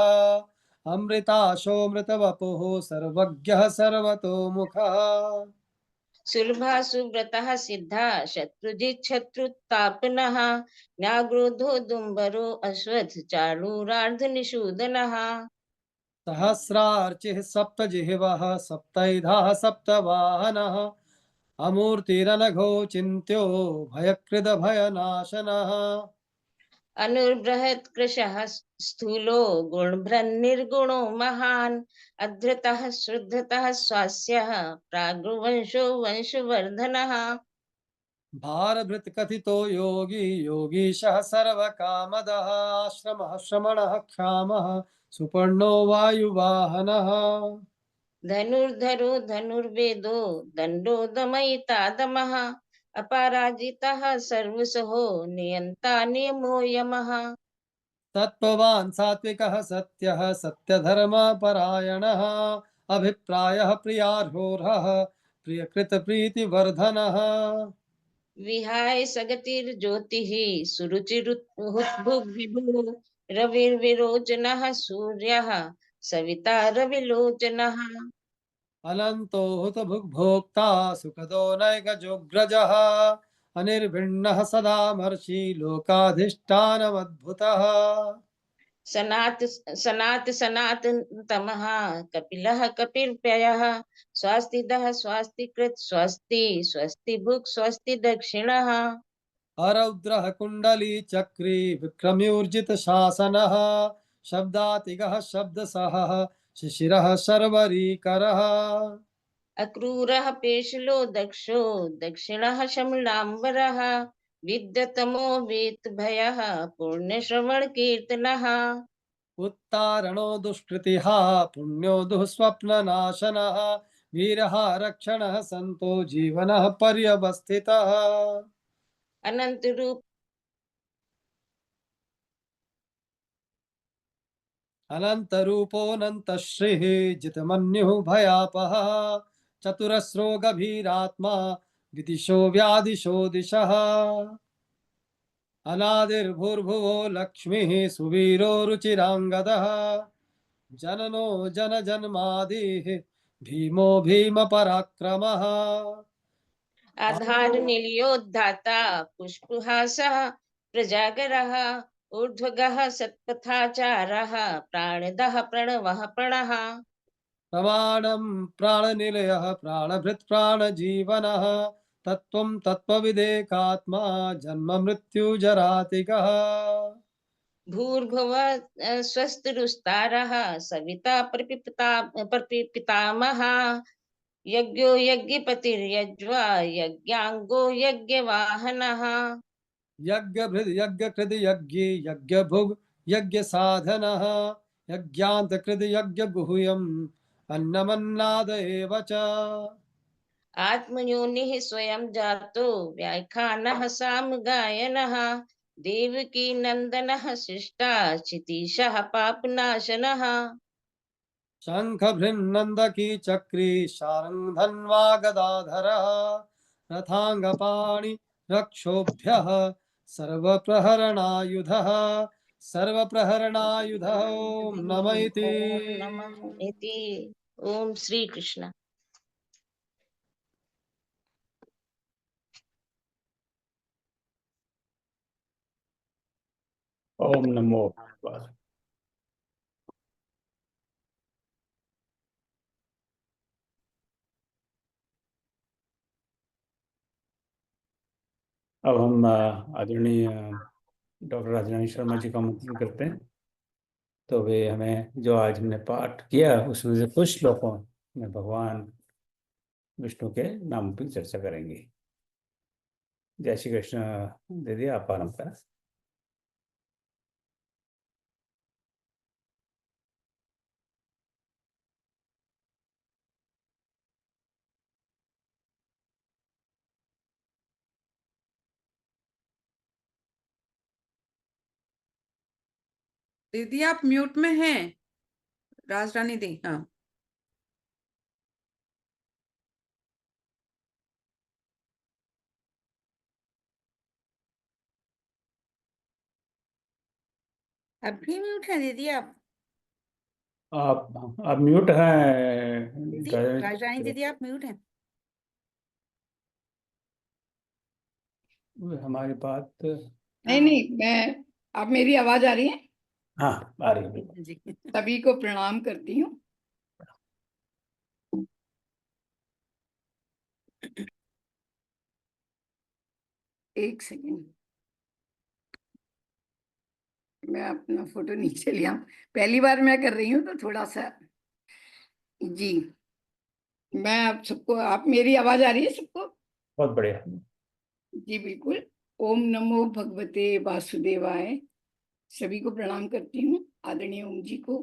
अमृताशोऽमृतवपुः सर्वज्ञः सर्वतोमुखः सुलभा सुव्रतः सिद्धा शत्रुजित् शत्रुतापनः न्याग्रोधो दुम्बरो अश्वत्थ चारूरार्धनिषूदनः। सहस्रार्चिः सप्तजिह्वः सप्तैधाः सप्तवाहनः अमूर्तिरनघो चिन्त्यो भयकृदभयनाशनः अनुर्बृहत् कृशः स्थूलो गुणभ्रन्निर्गुणो महान् अधृतः श्रुद्धतः स्वास्यः प्रागुवंशो वंशवर्धनः। भारभृत्कथितो योगी योगीशः सर्वकामदः आश्रमः श्रमणः क्षामः सुपर्णो वायुवाहनः धनुर्धरो धनुर्वेदो दण्डो दमयिता दमः अपराजितः सर्वसहो नियन्ता नियमो यमः। तत्त्ववान् सात्विकः सत्यः सत्यधर्मपरायणः अभिप्रायः प्रियार्होरः प्रियकृतप्रीतिवर्धनः विहाय सगतिर्ज्योतिः सुरुचिरुद्भुग्विभुः रविर्विरोचनः सूर्यः सविता रविलोचनः। अनन्तो हुतभुग्भोक्ता सुखदो नैकजोग्रजः अनिर्भिन्नः सदा महर्षि लोकाधिष्ठानमद्भुतः सनातनतमः कपिलः कपिर्प्ययः स्वास्तिदः स्वास्तिकृत् स्वस्ति स्वस्ति भुक् स्वस्ति दक्षिणः। अरौद्रः कुण्डली चक्री विक्रम्यूर्जित शासनः शब्दातिगः शब्दसहः शिशिरः शर्वरीकरः अक्रूरः पेशलो दक्षो दक्षिणः शमलाम्बरः विद्यतमो वीत भयः पुण्य श्रवण कीर्तनः उत्तारणो दुष्कृतिः पुण्यो दुःस्वप्ननाशनः वीरः रक्षणः सन्तो जीवनः पर्यवस्थितः अनंत रूप अनन्तरूपोऽनन्तश्रीः जितमन्युः भयापहः चतुरस्रो गभीरात्मा विदिशो व्यादिशो दिशः अनादिर्भूर्भुवो लक्ष्मीः सुवीरो रुचिराङ्गदः जननो जनजन्मादिः भीमो भीमपराक्रमः आधार निलयोद्धाता पुष्पहासः प्रजागरः ऊर्ध्वगः सत्पथाचारः प्राणदः प्रणवः प्रणः प्रमाणं प्राणनिलयः प्राणभृत् प्राणजीवनः तत्त्वं तत्त्वविदेकात्मा जन्म मृत्युजरातिगः भूर्भुव स्वस्तरुस्तारः सविता प्रपितामहः यज्ञो यज्ञपतिर्यज्वा यज्ञाङ्गो यज्ञवाहनः यज्ञभृद् यज्ञकृद् यज्ञे यज्ञभुग् यज्ञसाधनः यज्ञान्तकृद् यज्ञगुह्यम् अन्नमन्नाद एव च आत्मयोनिः स्वयं जातो व्याख्यानः सामगायनः देवकी नन्दनः शिष्टा क्षितीशः पापनाशनः शङ्खभृन्नन्दकी चक्री शार्ङ्गधन्वा गदाधरः रथाङ्गपाणि रक्षोभ्यः सर्वप्रहरणायुधः सर्वप्रहरणायुधः ॐ नम इति ॐ नमः इति ओम श्री कृष्ण ओम नमो भगवान। अब हम आदरणीय डॉक्टर राजरानी शर्मा जी का आमंत्रण करते हैं। तो वे हमें जो आज हमने पाठ किया उसमें से कुछ श्लोकों में भगवान विष्णु के नाम की चर्चा करेंगे। जय श्री कृष्ण। दीदी आप आरंभ करें। दीदी आप म्यूट में हैं। राजरानी दी, हाँ। अब भी म्यूट है दीदी आप? आप म्यूट हैं दीदी राजरानी राजरानी दीदी आप म्यूट हैं। हमारी बात नहीं नहीं, मैं आप मेरी आवाज आ रही है? हाँ आ रही है बिल्कुल। जी, सभी को प्रणाम करती हूँ। एक सेकेंड, मैं अपना फोटो नीचे लिया। पहली बार मैं कर रही हूँ तो थोड़ा सा। जी, मैं आप सबको, आप मेरी आवाज आ रही है सबको? बहुत बढ़िया। जी बिल्कुल। ओम नमो भगवते वासुदेवाय। सभी को प्रणाम करती हूँ। आदरणीय ओम जी को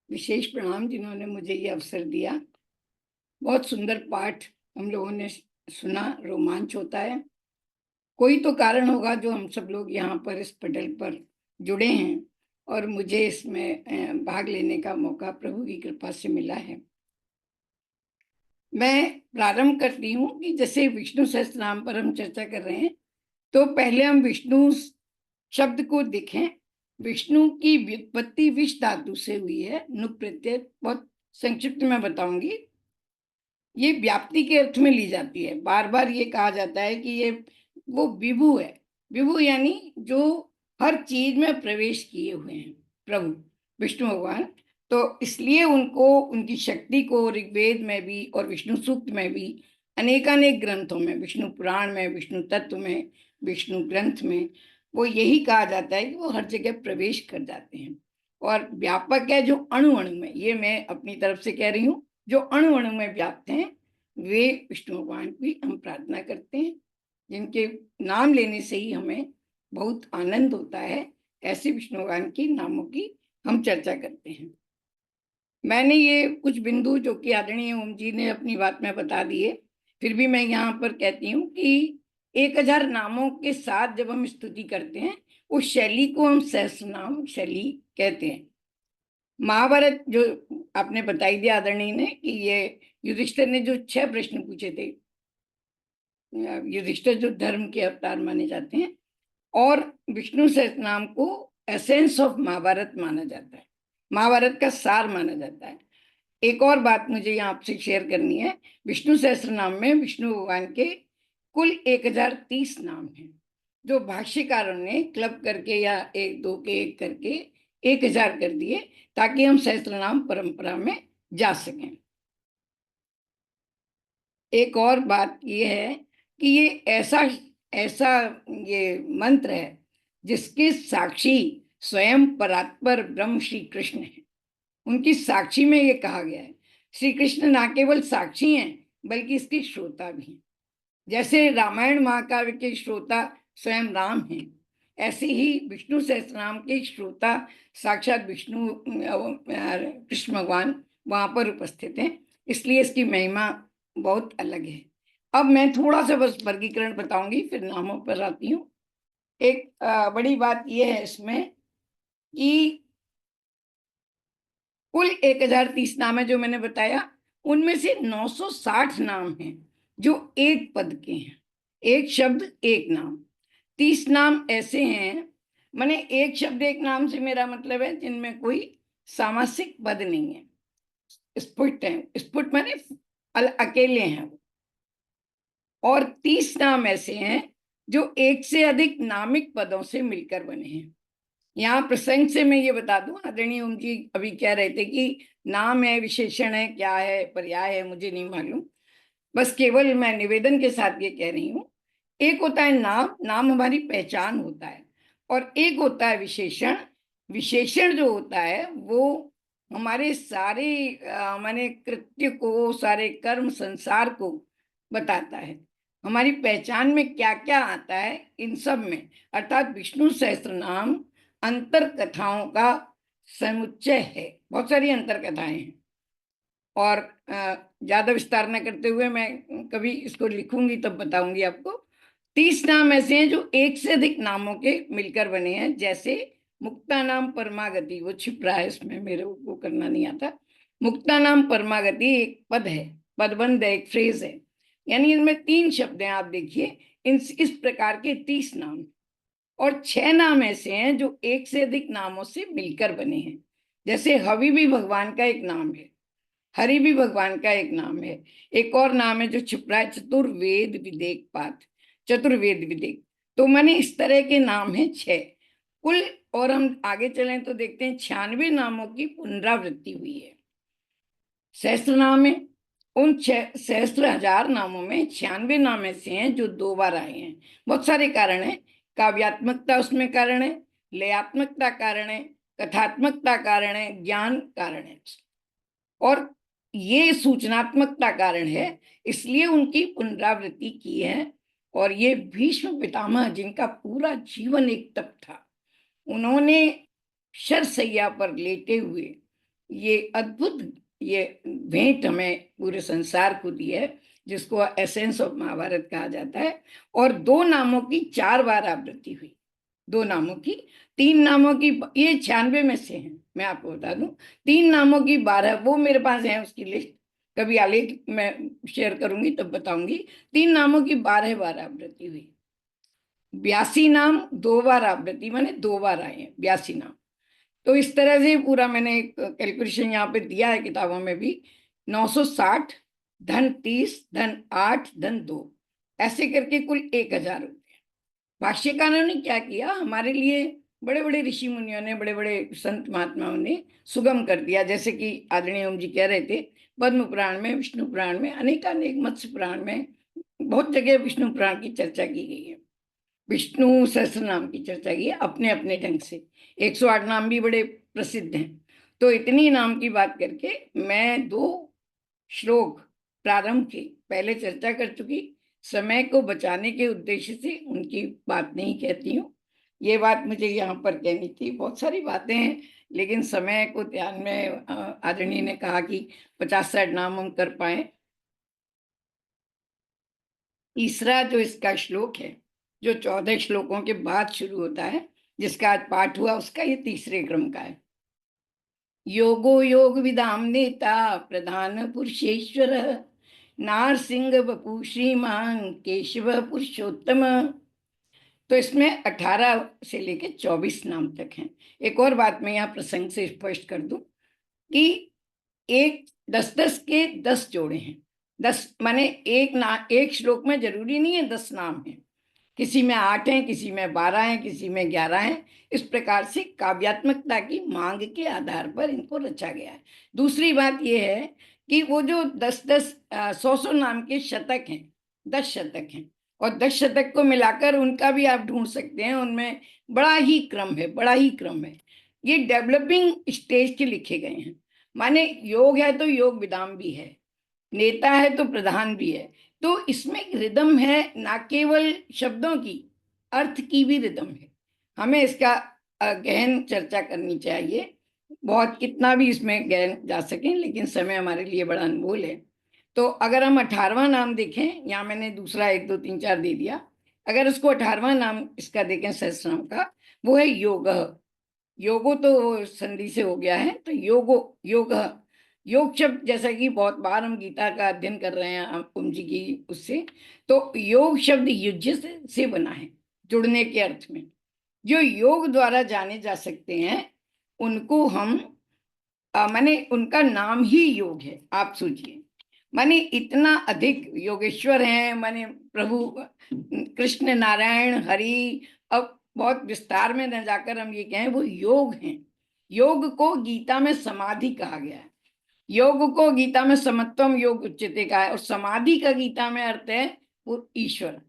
विशेष प्रणाम जिन्होंने मुझे ये अवसर दिया। बहुत सुंदर पाठ हम लोगों ने सुना, रोमांच होता है। कोई तो कारण होगा जो हम सब लोग यहाँ पर इस पटल पर जुड़े हैं और मुझे इसमें भाग लेने का मौका प्रभु की कृपा से मिला है। मैं प्रारंभ करती हूँ कि जैसे विष्णु सहस्त्र नाम पर हम चर्चा कर रहे हैं, तो पहले हम विष्णु शब्द को देखें। विष्णु की व्युत्पत्ति विष धातु से हुई है। नु प्रत्यय बहुत संक्षिप्त में बताऊंगी। ये व्याप्ति के अर्थ में ली जाती है। बार बार ये कहा जाता है कि ये वो विभु है। विभु यानी जो हर चीज में प्रवेश किए हुए हैं प्रभु विष्णु भगवान। तो इसलिए उनको, उनकी शक्ति को ऋग्वेद में भी और विष्णु सूक्त में भी, अनेकानेक ग्रंथों में, विष्णु पुराण में, विष्णु तत्व में, विष्णु ग्रंथ में, वो यही कहा जाता है कि वो हर जगह प्रवेश कर जाते हैं। और व्यापक है जो अणु अणु में, ये मैं अपनी तरफ से कह रही हूँ, जो अणु अणु में व्याप्त हैं वे विष्णु भगवान की हम प्रार्थना करते हैं। जिनके नाम लेने से ही हमें बहुत आनंद होता है, ऐसे विष्णु भगवान के नामों की हम चर्चा करते हैं। मैंने ये कुछ बिंदु जो कि आदरणीय ओम जी ने अपनी बात में बता दिए, फिर भी मैं यहाँ पर कहती हूँ कि 1000 नामों के साथ जब हम स्तुति करते हैं, उस शैली को हम सहस्त्र नाम शैली कहते हैं। महाभारत जो आपने बताई दिया आदरणीय ने कि ये युधिष्ठिर ने जो 6 प्रश्न पूछे थे, युधिष्ठिर जो धर्म के अवतार माने जाते हैं, और विष्णु सहस्त्र नाम को एसेंस ऑफ महाभारत माना जाता है, महाभारत का सार माना जाता है। एक और बात मुझे यहाँ आपसे शेयर करनी है, विष्णु सहस्त्र नाम में विष्णु भगवान के कुल 1030 नाम हैं, जो भाष्यकारों ने क्लब करके या 1-2 के 1 करके 1000 कर दिए, ताकि हम सहस्त्र नाम परंपरा में जा सकें। एक और बात ये है कि ये ऐसा ये मंत्र है जिसके साक्षी स्वयं परात्पर ब्रह्म श्री कृष्ण है। उनकी साक्षी में ये कहा गया है, श्री कृष्ण ना केवल साक्षी हैं बल्कि इसके श्रोता भी हैं। जैसे रामायण महाकाव्य के श्रोता स्वयं राम हैं, ऐसे ही विष्णु सहस्त्रनाम के श्रोता साक्षात विष्णु कृष्ण भगवान वहां पर उपस्थित हैं, इसलिए इसकी महिमा बहुत अलग है। अब मैं थोड़ा सा बस वर्गीकरण बताऊंगी, फिर नामों पर आती हूँ। एक बड़ी बात यह है इसमें कि कुल 1030 नाम है जो मैंने बताया, उनमें से 960 नाम हैं जो एक पद के हैं, एक शब्द एक नाम। 30 नाम ऐसे हैं, माने एक शब्द एक नाम से मेरा मतलब है जिनमें कोई सामासिक पद नहीं है, स्फुट है, स्फुट माने अकेले हैं। और 30 नाम ऐसे हैं जो एक से अधिक नामिक पदों से मिलकर बने हैं। यहाँ प्रसंग से मैं ये बता दूं, आदरणीय ओम जी अभी कह रहे थे कि नाम है, विशेषण है, क्या है, पर्याय है, मुझे नहीं मालूम, बस केवल मैं निवेदन के साथ ये कह रही हूँ। एक होता है नाम, नाम हमारी पहचान होता है, और एक होता है विशेषण। विशेषण जो होता है वो हमारे सारे माने कृत्य को, सारे कर्म संसार को बताता है, हमारी पहचान में क्या क्या आता है इन सब में। अर्थात विष्णु सहस्त्र नाम अंतर कथाओं का समुच्चय है, बहुत सारी अंतर कथाएं हैं। और ज्यादा विस्तार न करते हुए मैं कभी इसको लिखूंगी तब बताऊंगी आपको। 30 नाम ऐसे हैं जो एक से अधिक नामों के मिलकर बने हैं, जैसे मुक्ता नाम परमागति, वो छिप रहा है इसमें, मेरे को करना नहीं आता। मुक्ता नाम परमागति एक पद है, पदबंध है, एक फ्रेज है, यानी इनमें 3 शब्द हैं। आप देखिए इस प्रकार के 30 नाम, और 6 नाम ऐसे हैं जो एक से अधिक नामों से मिलकर बने हैं। जैसे हवि भी भगवान का एक नाम है, हरि भी भगवान का एक नाम है। एक और नाम है जो छिप रहा है, चतुर्वेद विदेक पाठ, चतुर्वेद विदेक। तो मैंने इस तरह के नाम हैं 6 कुल। और हम आगे चलें तो देखते हैं 96 नामों की पुनरावृत्ति हुई है सहस्त्र नाम में। उन सहस्त्र हजार नामों में 96 नाम ऐसे हैं जो 2 बार आए हैं। बहुत सारे कारण हैं, काव्यात्मकता उसमें कारण है, लयात्मकता कारण है, कथात्मकता कारण है, ज्ञान कारण है, और ये सूचनात्मकता कारण है, इसलिए उनकी पुनरावृत्ति की है। और ये भीष्म पितामह जिनका पूरा जीवन एक तप था, उन्होंने शरशैया पर लेटे हुए ये अद्भुत ये भेंट हमें पूरे संसार को दी है, जिसको एसेंस ऑफ महाभारत कहा जाता है। और 2 नामों की 4 बार आवृत्ति हुई, 2 नामों की, 3 नामों की, ये 96 में से हैं, मैं आपको बता दूं। 3 नामों की 12, वो मेरे पास है उसकी लिस्ट, कभी आलेख मैं शेयर करूंगी तब बताऊंगी। 3 नामों की 12 बार आवृत्ति हुई। 82 नाम 2 बार आवृत्ति, माने 2 बार आए हैं 82 नाम। तो इस तरह से पूरा मैंने एक कैलकुलेशन यहाँ पे दिया है किताबों में भी, 960 धन 30 धन 8 धन 2, ऐसे करके कुल 1000 होते हैं। भाष्यकारों ने क्या किया, हमारे लिए बड़े बड़े ऋषि मुनियों ने, बड़े बड़े संत महात्माओं ने सुगम कर दिया। जैसे कि आदरणीय ओम जी कह रहे थे, पद्म पुराण में, विष्णु पुराण में, अनेकानेक मत्स्य पुराण में, बहुत जगह विष्णु पुराण की चर्चा की गई है, विष्णु सहस्त्र नाम की चर्चा की है अपने अपने ढंग से। 108 नाम भी बड़े प्रसिद्ध हैं। तो इतनी नाम की बात करके मैं 2 श्लोक प्रारंभ के पहले चर्चा कर चुकी, समय को बचाने के उद्देश्य से उनकी बात नहीं कहती हूँ। ये बात मुझे यहाँ पर कहनी थी। बहुत सारी बातें हैं, लेकिन समय को ध्यान में आदरणीय ने कहा कि 50-60 नाम हम कर पाए। तीसरा जो इसका श्लोक है, जो 14 श्लोकों के बाद शुरू होता है, जिसका आज पाठ हुआ, उसका ये तीसरे क्रम का है। योगो योग विदाम नेता प्रधान पुरुषेश्वर नारसिंह बपू श्रीमान केशव पुरुषोत्तम। तो इसमें 18 से लेके 24 नाम तक हैं। एक और बात मैं यहाँ प्रसंग से स्पष्ट कर दूं कि एक 10-10 के 10 जोड़े हैं। 10 माने एक श्लोक में जरूरी नहीं है 10 नाम है, किसी में 8 हैं, किसी में 12 हैं, किसी में 11 हैं। इस प्रकार से काव्यात्मकता की मांग के आधार पर इनको रचा गया है। दूसरी बात यह है कि वो जो 10-10 100 नाम के शतक हैं, 10 शतक हैं, और 10 शतक को मिलाकर उनका भी आप ढूंढ सकते हैं। उनमें बड़ा ही क्रम है। ये डेवलपिंग स्टेज के लिखे गए हैं। माने योग है तो योग विदाम भी है, नेता है तो प्रधान भी है। तो इसमें रिदम है, ना केवल शब्दों की, अर्थ की भी रिदम है। हमें इसका गहन चर्चा करनी चाहिए, बहुत कितना भी इसमें गहन जा सके, लेकिन समय हमारे लिए बड़ा अनमोल है। तो अगर हम 18वां नाम देखें, यहाँ मैंने दूसरा 1 2 3 4 दे दिया। अगर उसको 18वां नाम इसका देखें सहस्रनाम का, वो है योग। योगो तो संधि से हो गया है, तो योग शब्द, जैसा कि बहुत बार हम गीता का अध्ययन कर रहे हैं कुंज जी की उससे, तो योग शब्द युज्य से बना है, जुड़ने के अर्थ में। जो योग द्वारा जाने जा सकते हैं उनको हम माने उनका नाम ही योग है। आप सोचिए, माने इतना अधिक योगेश्वर हैं, माने प्रभु कृष्ण नारायण हरि। अब बहुत विस्तार में न जाकर हम ये कहें, वो योग हैं। योग को गीता में समाधि कहा गया है, योग को गीता में समत्वम योग उच्यते कहा है, और समाधि का गीता में अर्थ है वो ईश्वर।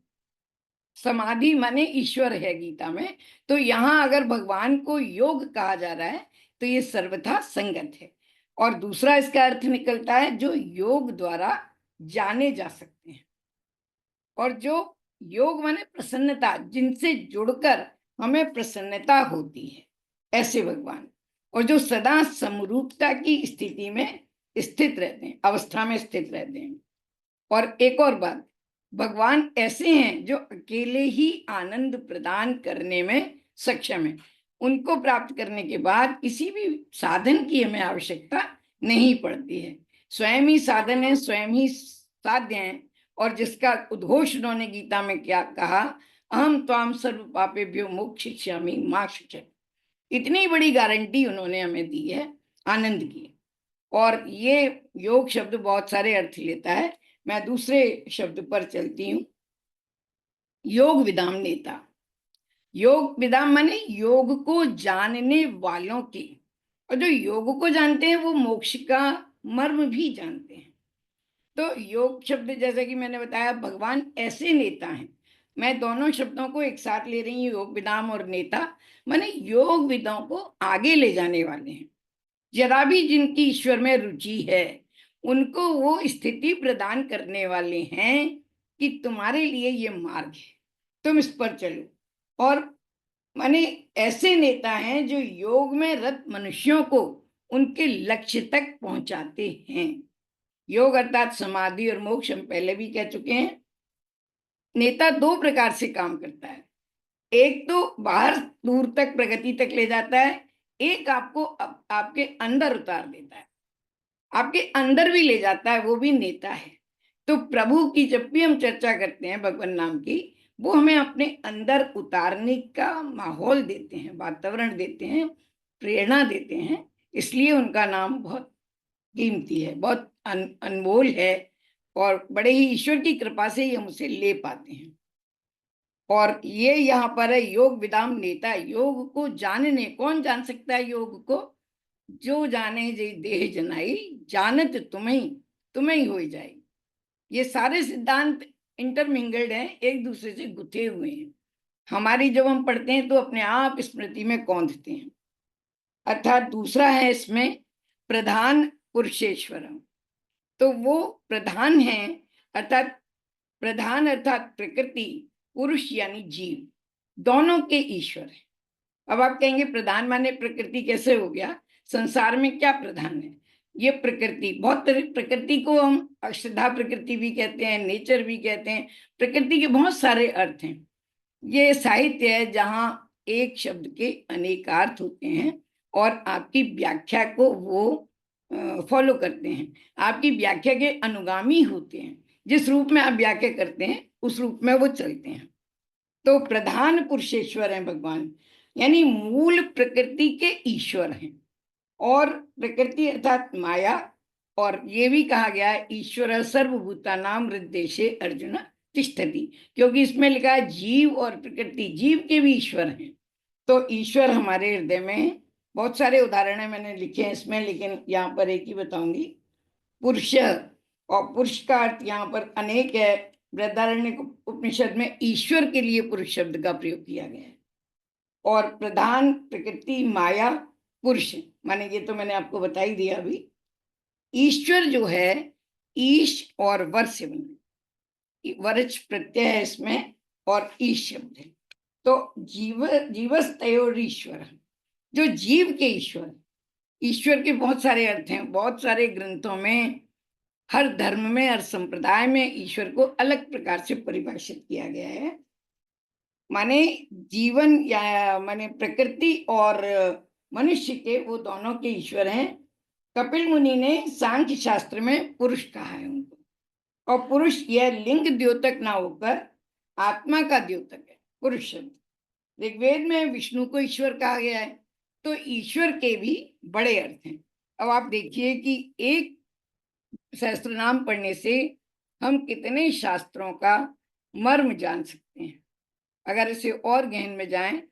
समाधि माने ईश्वर है गीता में। तो यहाँ अगर भगवान को योग कहा जा रहा है तो ये सर्वथा संगत है। और दूसरा इसका अर्थ निकलता है जो योग द्वारा जाने जा सकते हैं, और जो योग माने प्रसन्नता, जिनसे जुड़कर हमें प्रसन्नता होती है, ऐसे भगवान। और जो सदा समरूपता की स्थिति में स्थित रहते हैं, अवस्था में स्थित रहते हैं। और एक और बात, भगवान ऐसे हैं जो अकेले ही आनंद प्रदान करने में सक्षम है। उनको प्राप्त करने के बाद किसी भी साधन की हमें आवश्यकता नहीं पड़ती है। स्वयं ही साधन है, स्वयं ही साध्य है। और जिसका उद्घोष उन्होंने गीता में क्या कहा, अहम त्वाम सर्व पापेभ्यो मोक्षयिष्यामि मा शुचः। इतनी बड़ी गारंटी उन्होंने हमें दी है आनंद की। और ये योग शब्द बहुत सारे अर्थ लेता है। मैं दूसरे शब्द पर चलती हूँ, योग विदाम नेता। योग विदाम माने योग को जानने वालों की, और जो योग को जानते हैं वो मोक्ष का मर्म भी जानते हैं। तो योग शब्द, जैसा कि मैंने बताया, भगवान ऐसे नेता हैं। मैं दोनों शब्दों को एक साथ ले रही हूँ, योग विदाम और नेता, माने योग विदाओं को आगे ले जाने वाले हैं। जरा भी जिनकी ईश्वर में रुचि है उनको वो स्थिति प्रदान करने वाले हैं कि तुम्हारे लिए ये मार्ग है, तुम इस पर चलो। और माने ऐसे नेता हैं जो योग में रत मनुष्यों को उनके लक्ष्य तक पहुंचाते हैं। योग अर्थात समाधि और मोक्ष हम पहले भी कह चुके हैं। नेता 2 प्रकार से काम करता है, एक तो बाहर दूर तक प्रगति तक ले जाता है, एक आपको आपके अंदर उतार देता है, आपके अंदर भी ले जाता है, वो भी नेता है। तो प्रभु की जब भी हम चर्चा करते हैं भगवान नाम की, वो हमें अपने अंदर उतारने का माहौल देते हैं, वातावरण देते हैं, प्रेरणा देते हैं। इसलिए उनका नाम बहुत कीमती है, बहुत अनमोल है, और बड़े ही ईश्वर की कृपा से ही हम उसे ले पाते हैं। और ये यहाँ पर है योग विदाम नेता। योग को जानने, कौन जान सकता है योग को? जो जाने जे देह जनाई, जानत तुम्हें ही हो जाए। ये सारे सिद्धांत इंटरमिंगल्ड हैं, एक दूसरे से गुथे हुए हैं। हमारी जब हम पढ़ते हैं तो अपने आप स्मृति में कौंधते हैं। अर्थात दूसरा है इसमें प्रधान पुरुषेश्वरम। तो वो प्रधान है, अर्थात प्रधान अर्थात प्रकृति, पुरुष यानी जीव, दोनों के ईश्वर है। अब आप कहेंगे प्रधान माने प्रकृति कैसे हो गया, संसार में क्या प्रधान है? ये प्रकृति, बहुत तरह प्रकृति को हम अष्टधा प्रकृति भी कहते हैं, नेचर भी कहते हैं। प्रकृति के बहुत सारे अर्थ हैं। ये साहित्य है जहाँ एक शब्द के अनेक अर्थ होते हैं और आपकी व्याख्या को वो फॉलो करते हैं, आपकी व्याख्या के अनुगामी होते हैं। जिस रूप में आप व्याख्या करते हैं उस रूप में वो चलते हैं। तो प्रधान पुरुषेश्वर हैं भगवान, यानी मूल प्रकृति के ईश्वर हैं। और प्रकृति अर्थात माया, और ये भी कहा गया है ईश्वर सर्वभूतानां हृद्देशे अर्जुन तिष्ठति, क्योंकि इसमें लिखा है जीव और प्रकृति, जीव के भी ईश्वर हैं। तो ईश्वर हमारे हृदय में है। बहुत सारे उदाहरण मैंने लिखे हैं इसमें, लेकिन यहाँ पर एक ही बताऊंगी। पुरुष, और पुरुष का अर्थ यहाँ पर अनेक है। बृहदारण्यक उपनिषद में ईश्वर के लिए पुरुष शब्द का प्रयोग किया गया है। और प्रधान, प्रकृति, माया, पुरुष, माने ये तो मैंने आपको बता ही दिया अभी। ईश्वर जो है ईश और वर से बना, वर्च प्रत्यय है इसमें और ईश शब्द है। तो जीवस्तयोर ईश्वर, जो जीव के ईश्वर। ईश्वर के बहुत सारे अर्थ हैं, बहुत सारे ग्रंथों में, हर धर्म में, हर संप्रदाय में ईश्वर को अलग प्रकार से परिभाषित किया गया है। माने जीवन या माने प्रकृति और मनुष्य के वो दोनों के ईश्वर हैं। कपिल मुनि ने सांख्य शास्त्र में पुरुष कहा है उनको, और पुरुष यह लिंग द्योतक ना होकर आत्मा का द्योतक है पुरुष शब्द। ऋग्वेद में विष्णु को ईश्वर कहा गया है, तो ईश्वर के भी बड़े अर्थ हैं। अब आप देखिए कि एक सहस्त्र नाम पढ़ने से हम कितने शास्त्रों का मर्म जान सकते हैं। अगर इसे और गहन में जाएं,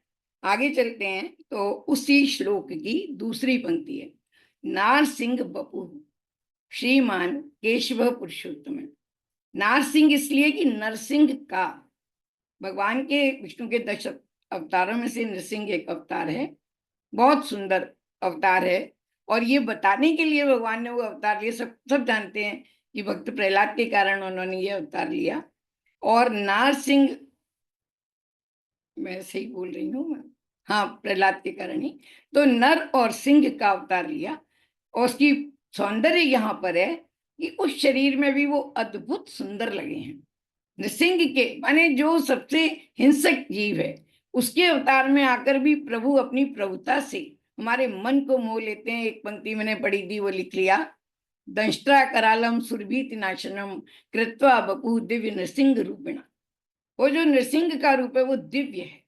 आगे चलते हैं, तो उसी श्लोक की दूसरी पंक्ति है, नारसिंह बपु श्रीमान केशव पुरुषोत्तम। नारसिंह इसलिए कि नरसिंह का, भगवान के विष्णु के 10 अवतारों में से नरसिंह एक अवतार है। बहुत सुंदर अवतार है, और ये बताने के लिए भगवान ने वो अवतार लिया। सब जानते हैं कि भक्त प्रहलाद के कारण उन्होंने ये अवतार लिया। और नारसिंह, मैं सही बोल रही हूँ, हाँ, प्रहलाद के कारण ही। तो नर और सिंह का अवतार लिया, और उसकी सौंदर्य यहाँ पर है कि उस शरीर में भी वो अद्भुत सुंदर लगे हैं। नृसिंह के माने जो सबसे हिंसक जीव है, उसके अवतार में आकर भी प्रभु अपनी प्रभुता से हमारे मन को मोह लेते हैं। एक पंक्ति मैंने पढ़ी थी, वो लिख लिया, दंष्ट्रा करालम सुरभीति नाशनम कृत्वा बपु दिव्य नृसिंह रूपिणा। वो जो नृसिंह का रूप है वो दिव्य है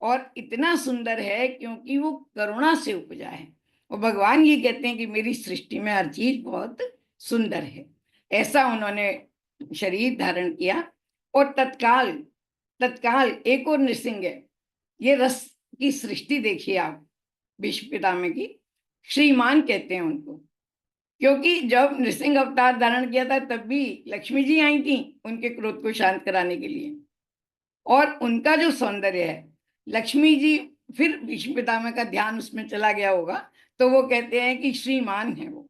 और इतना सुंदर है क्योंकि वो करुणा से उपजा है। और भगवान ये कहते हैं कि मेरी सृष्टि में हर चीज बहुत सुंदर है। ऐसा उन्होंने शरीर धारण किया। और तत्काल एक और नृसिंह है। ये रस की सृष्टि देखिए आप, विश्व पितामह की, श्रीमान कहते हैं उनको, क्योंकि जब नृसिंह अवतार धारण किया था तब भी लक्ष्मी जी आई थी उनके क्रोध को शांत कराने के लिए। और उनका जो सौंदर्य है, लक्ष्मी जी, फिर विष्णु पितामह का ध्यान उसमें चला गया होगा, तो वो कहते हैं कि श्रीमान है वो,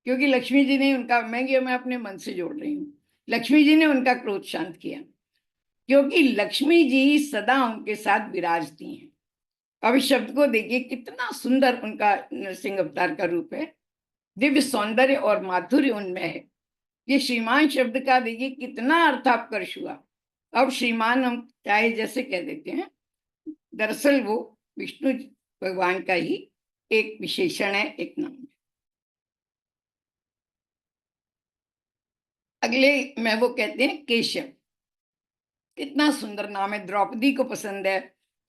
क्योंकि लक्ष्मी जी ने उनका, मैं अपने मन से जोड़ रही हूँ, लक्ष्मी जी ने उनका क्रोध शांत किया, क्योंकि लक्ष्मी जी सदा उनके साथ विराजती हैं। अब इस शब्द को देखिए, कितना सुंदर उनका नरसिंह अवतार का रूप है, दिव्य सौंदर्य और माधुर्य उनमें है। ये श्रीमान शब्द का देखिए कितना अर्थापकर्ष हुआ। अब श्रीमान हम चाहे जैसे कह देते हैं, दरअसल वो विष्णु भगवान का ही एक विशेषण है, एक नाम है। अगले में वो कहते हैं केशव। कितना सुंदर नाम है, द्रौपदी को पसंद है।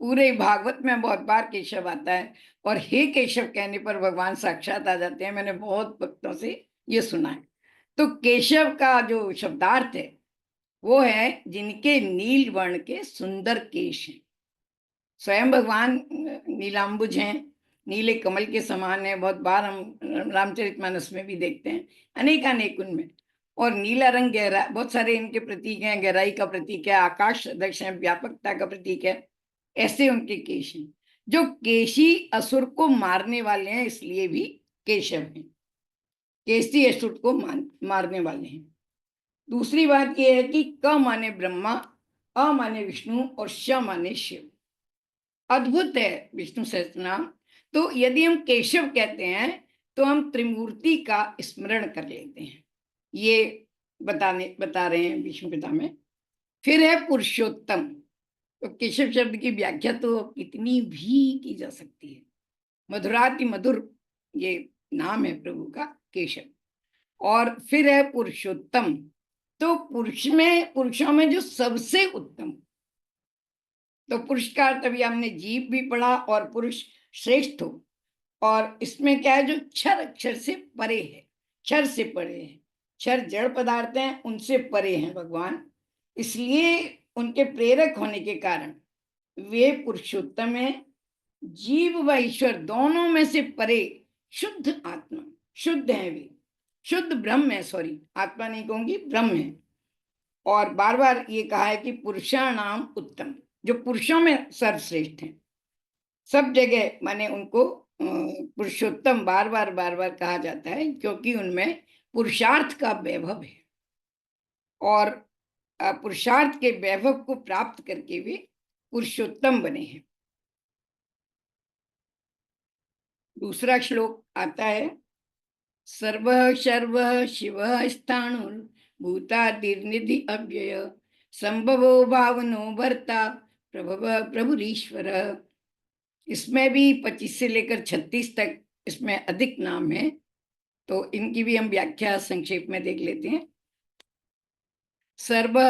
पूरे भागवत में बहुत बार केशव आता है, और हे केशव कहने पर भगवान साक्षात आ जाते हैं। मैंने बहुत भक्तों से ये सुना है। तो केशव का जो शब्दार्थ है वो है जिनके नील वर्ण के सुंदर केश हैं। स्वयं भगवान नीलांबुज हैं, नीले कमल के समान है। बहुत बार हम रामचरितमानस में भी देखते हैं, अनेक उनमें। और नीला रंग गहरा, बहुत सारे इनके प्रतीक हैं, गहराई का प्रतीक है, आकाश सदृश है, व्यापकता का प्रतीक है। ऐसे उनके केश हैं। जो केशी असुर को मारने वाले हैं, इसलिए भी केशव हैं। केशी असुर को मारने वाले हैं। दूसरी बात यह है कि क माने ब्रह्मा, अ माने विष्णु और श माने शिव। अद्भुत है विष्णु सहस्त्रनाम। तो यदि हम केशव कहते हैं तो हम त्रिमूर्ति का स्मरण कर लेते हैं, ये बता रहे हैं विष्णु पिता में। फिर है पुरुषोत्तम। तो केशव शब्द की व्याख्या तो कितनी भी की जा सकती है। मधुराति मधुर ये नाम है प्रभु का केशव। और फिर है पुरुषोत्तम। तो पुरुषों में जो सबसे उत्तम, तो पुरुष का अर्थ अभी हमने जीव भी पढ़ा और पुरुष श्रेष्ठ हो। और इसमें क्या है, जो क्षर अक्षर से परे है, क्षर से परे है। क्षर जड़ पदार्थ हैं, उनसे परे हैं भगवान, इसलिए उनके प्रेरक होने के कारण वे पुरुषोत्तम है। जीव व ईश्वर दोनों में से परे शुद्ध आत्मा, शुद्ध है वे, शुद्ध ब्रह्म है, सॉरी आत्मा नहीं कहूंगी, ब्रह्म है। और बार बार ये कहा है कि पुरुषाणाम उत्तम, जो पुरुषों में सर्वश्रेष्ठ हैं। सब जगह माने उनको पुरुषोत्तम बार बार कहा जाता है, क्योंकि उनमें पुरुषार्थ का वैभव है और पुरुषार्थ के वैभव को प्राप्त करके वे पुरुषोत्तम बने हैं। दूसरा श्लोक आता है, सर्व शर्व शिव स्थाणु भूतादिर्निधि अव्यय संभवो भावनो भर्ता प्रभव प्रभुरीश्वर। इसमें भी 25 से लेकर 36 तक इसमें अधिक नाम है, तो इनकी भी हम व्याख्या संक्षेप में देख लेते हैं। सर्व,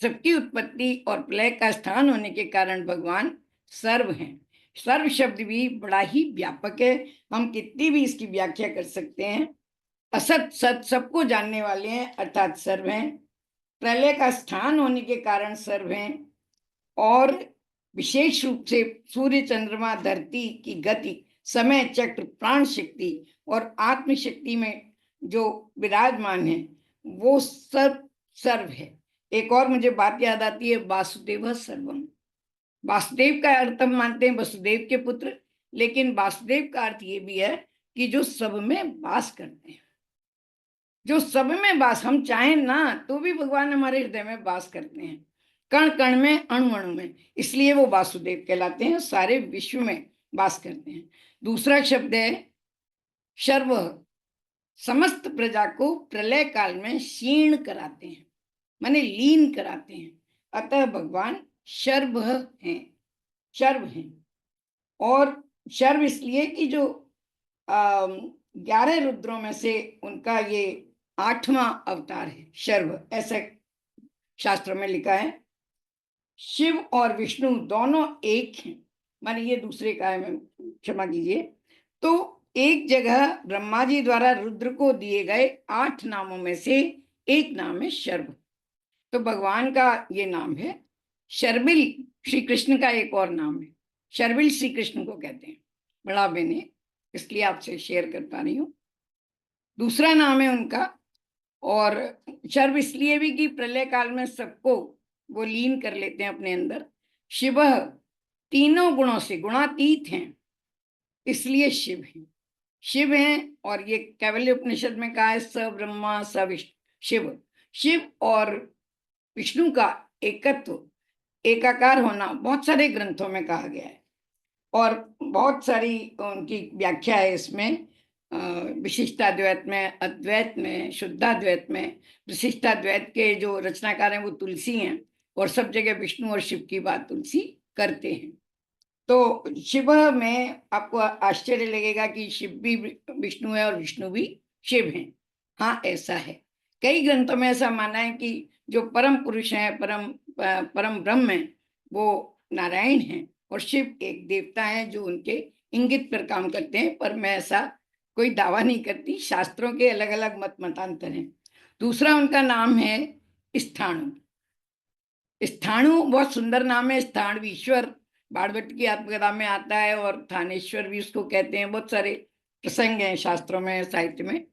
सबकी उत्पत्ति और प्रलय का स्थान होने के कारण भगवान सर्व हैं। सर्व शब्द भी बड़ा ही व्यापक है, हम कितनी भी इसकी व्याख्या कर सकते हैं। असत सत सबको जानने वाले हैं अर्थात सर्व हैं। प्रलय का स्थान होने के कारण सर्व हैं। और विशेष रूप से सूर्य चंद्रमा धरती की गति, समय चक्र, प्राण शक्ति और आत्म शक्ति में जो विराजमान है वो सर्व है। एक और मुझे बात याद आती है, वासुदेव सर्वम। वासुदेव का अर्थ हम मानते हैं वसुदेव के पुत्र, लेकिन वासुदेव का अर्थ ये भी है कि जो सब में वास करते हैं, जो सब में वास, हम चाहें ना तो भी भगवान हमारे हृदय में वास करते हैं, कण कण में, अणु अणु में, इसलिए वो वासुदेव कहलाते हैं, सारे विश्व में वास करते हैं। दूसरा शब्द है शर्व, समस्त प्रजा को प्रलय काल में क्षीण कराते हैं, माने लीन कराते हैं, अतः भगवान शर्व हैं, शर्व हैं। और शर्व इसलिए कि जो 11 रुद्रों में से उनका ये 8वां अवतार है शर्व, ऐसा शास्त्र में लिखा है। शिव और विष्णु दोनों एक हैं, माने ये दूसरे का है, मैं क्षमा कीजिए। तो एक जगह ब्रह्मा जी द्वारा रुद्र को दिए गए 8 नामों में से एक नाम है शर्व, तो भगवान का ये नाम है। शर्विल श्री कृष्ण का एक और नाम है, शर्विल श्री कृष्ण को कहते हैं, बड़ा बेने, इसलिए आपसे शेयर कर पा रही हूँ। दूसरा नाम है उनका, और शर्व इसलिए भी कि प्रलय काल में सबको वो लीन कर लेते हैं अपने अंदर। शिव तीनों गुणों से गुणातीत हैं, इसलिए शिव हैं, शिव हैं। और ये कैवल्य उपनिषद में कहा है, स ब्रह्मा स विष्णु शिव। शिव और विष्णु का एकत्व, एकाकार होना बहुत सारे ग्रंथों में कहा गया है और बहुत सारी उनकी व्याख्या है इसमें, विशिष्टाद्वैत में, अद्वैत में, शुद्धाद्वैत में। विशिष्टाद्वैत के जो रचनाकार हैं वो तुलसी हैं और सब जगह विष्णु और शिव की बात तुलसी करते हैं। तो शिव में आपको आश्चर्य लगेगा कि शिव भी विष्णु है और विष्णु भी शिव हैं। हाँ, ऐसा है, कई ग्रंथों में ऐसा माना है कि जो परम पुरुष हैं, परम ब्रह्म है, वो नारायण हैं और शिव एक देवता है जो उनके इंगित पर काम करते हैं, पर मैं ऐसा कोई दावा नहीं करती, शास्त्रों के अलग अलग मत मतांतर हैं। दूसरा उनका नाम है स्थाणु। स्थाणु बहुत सुंदर नाम है, स्थाणवीश्वर बाणभट्ट की आत्मकथा में आता है और थानेश्वर भी उसको कहते हैं, बहुत सारे प्रसंग हैं शास्त्रों में, साहित्य में।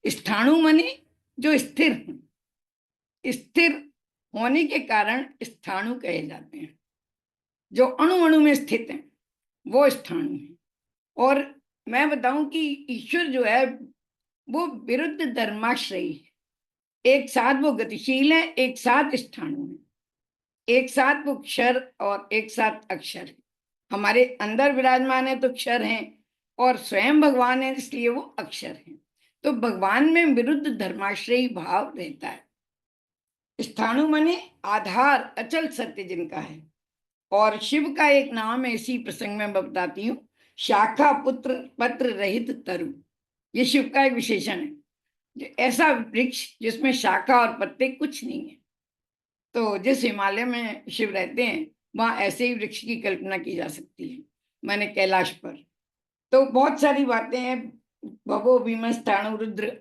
स्थाणु माने जो स्थिर हैं, स्थिर होने के कारण स्थाणु कहे जाते हैं, जो अणु अणु में स्थित हैं वो स्थाणु हैं। और मैं बताऊं कि ईश्वर जो है वो विरुद्ध धर्माश्रयी है, एक साथ वो गतिशील है, एक साथ स्थाणु है, एक साथ वो क्षर और एक साथ अक्षर है। हमारे अंदर विराजमान है तो क्षर हैं, और स्वयं भगवान है इसलिए वो अक्षर हैं। तो भगवान में विरुद्ध धर्माश्रयी भाव रहता है। स्थाणु माने आधार, अचल सत्य जिनका है। और शिव का एक नाम है, इसी प्रसंग में मैं बताती हूँ, शाखा पुत्र पत्र रहित तरु। ये शिव का एक विशेषण है, जो ऐसा वृक्ष जिसमें शाखा और पत्ते कुछ नहीं है। तो जिस हिमालय में शिव रहते हैं वहां ऐसे ही वृक्ष की कल्पना की जा सकती है, माने कैलाश पर। तो बहुत सारी बातें हैं, भवो भीम स्थाणु रुद्र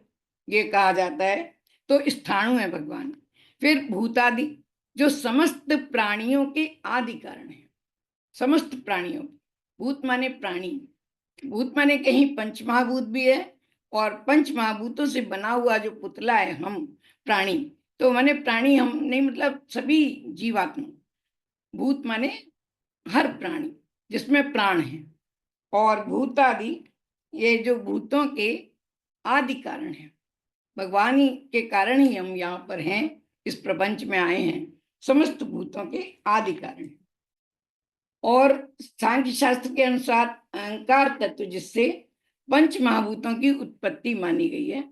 ये कहा जाता है, तो स्थाणु है भगवान। फिर भूतादि, जो समस्त प्राणियों के आदि कारण है, समस्त प्राणियों। भूत माने प्राणी, भूत माने कहीं पंचमहाभूत भी है, और पंचमहाभूतों से बना हुआ जो पुतला है हम प्राणी, तो माने प्राणी हम नहीं, मतलब सभी जीवात्मा। भूत माने हर प्राणी जिसमें प्राण है। और भूतादि, ये जो भूतों के आदि कारण है, भगवान ही के कारण ही हम यहाँ पर हैं, इस प्रपंच में आए हैं, समस्त भूतों के आदि कारण है। और सांख्य शास्त्र के अनुसार अहंकार तत्व, जिससे पंच महाभूतों की उत्पत्ति मानी गई है,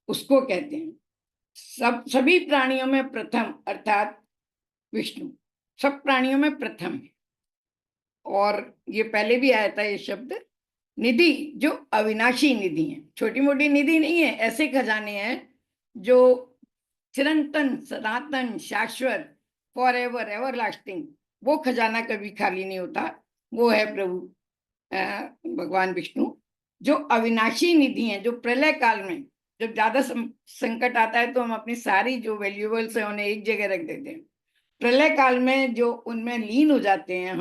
उसको कहते हैं। सभी प्राणियों में प्रथम अर्थात विष्णु सब प्राणियों में प्रथम है। और ये पहले भी आया था ये शब्द, निधि, जो अविनाशी निधि है, छोटी मोटी निधि नहीं है, ऐसे खजाने हैं जो चिरंतन, सनातन, शाश्वत, फॉर एवर, एवर लास्टिंग। वो खजाना कभी खाली नहीं होता, वो है प्रभु भगवान विष्णु, जो अविनाशी निधि है, जो प्रलय काल में जब ज्यादा संकट आता है तो हम अपनी सारी जो वैल्यूएबल्स है उन्हें एक जगह रख देते हैं। प्रलय काल में जो उनमें लीन हो जाते हैं,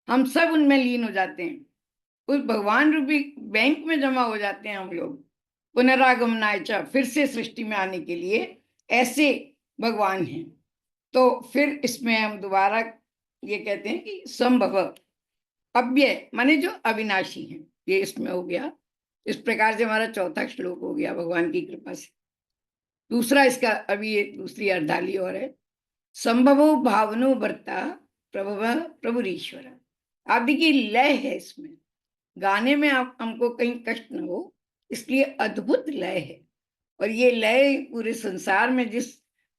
हम सब उनमें लीन हो जाते हैं, उस भगवान रूपी बैंक में जमा हो जाते हैं हम लोग, पुनरागमनाय च, फिर से सृष्टि में आने के लिए। ऐसे भगवान हैं। तो फिर इसमें हम दोबारा ये कहते हैं कि संभव, अव्यय माने जो अविनाशी है, ये इसमें हो गया। इस प्रकार से हमारा चौथा श्लोक हो गया भगवान की कृपा से। दूसरा इसका अभी ये दूसरी अर्धाली और है, संभवो भावनो भर्ता प्रभव प्रभुरीश्वर। आप देखिए लय है इसमें, गाने में आप हमको कहीं कष्ट न हो, इसलिए अद्भुत लय है। और ये लय पूरे संसार में जिस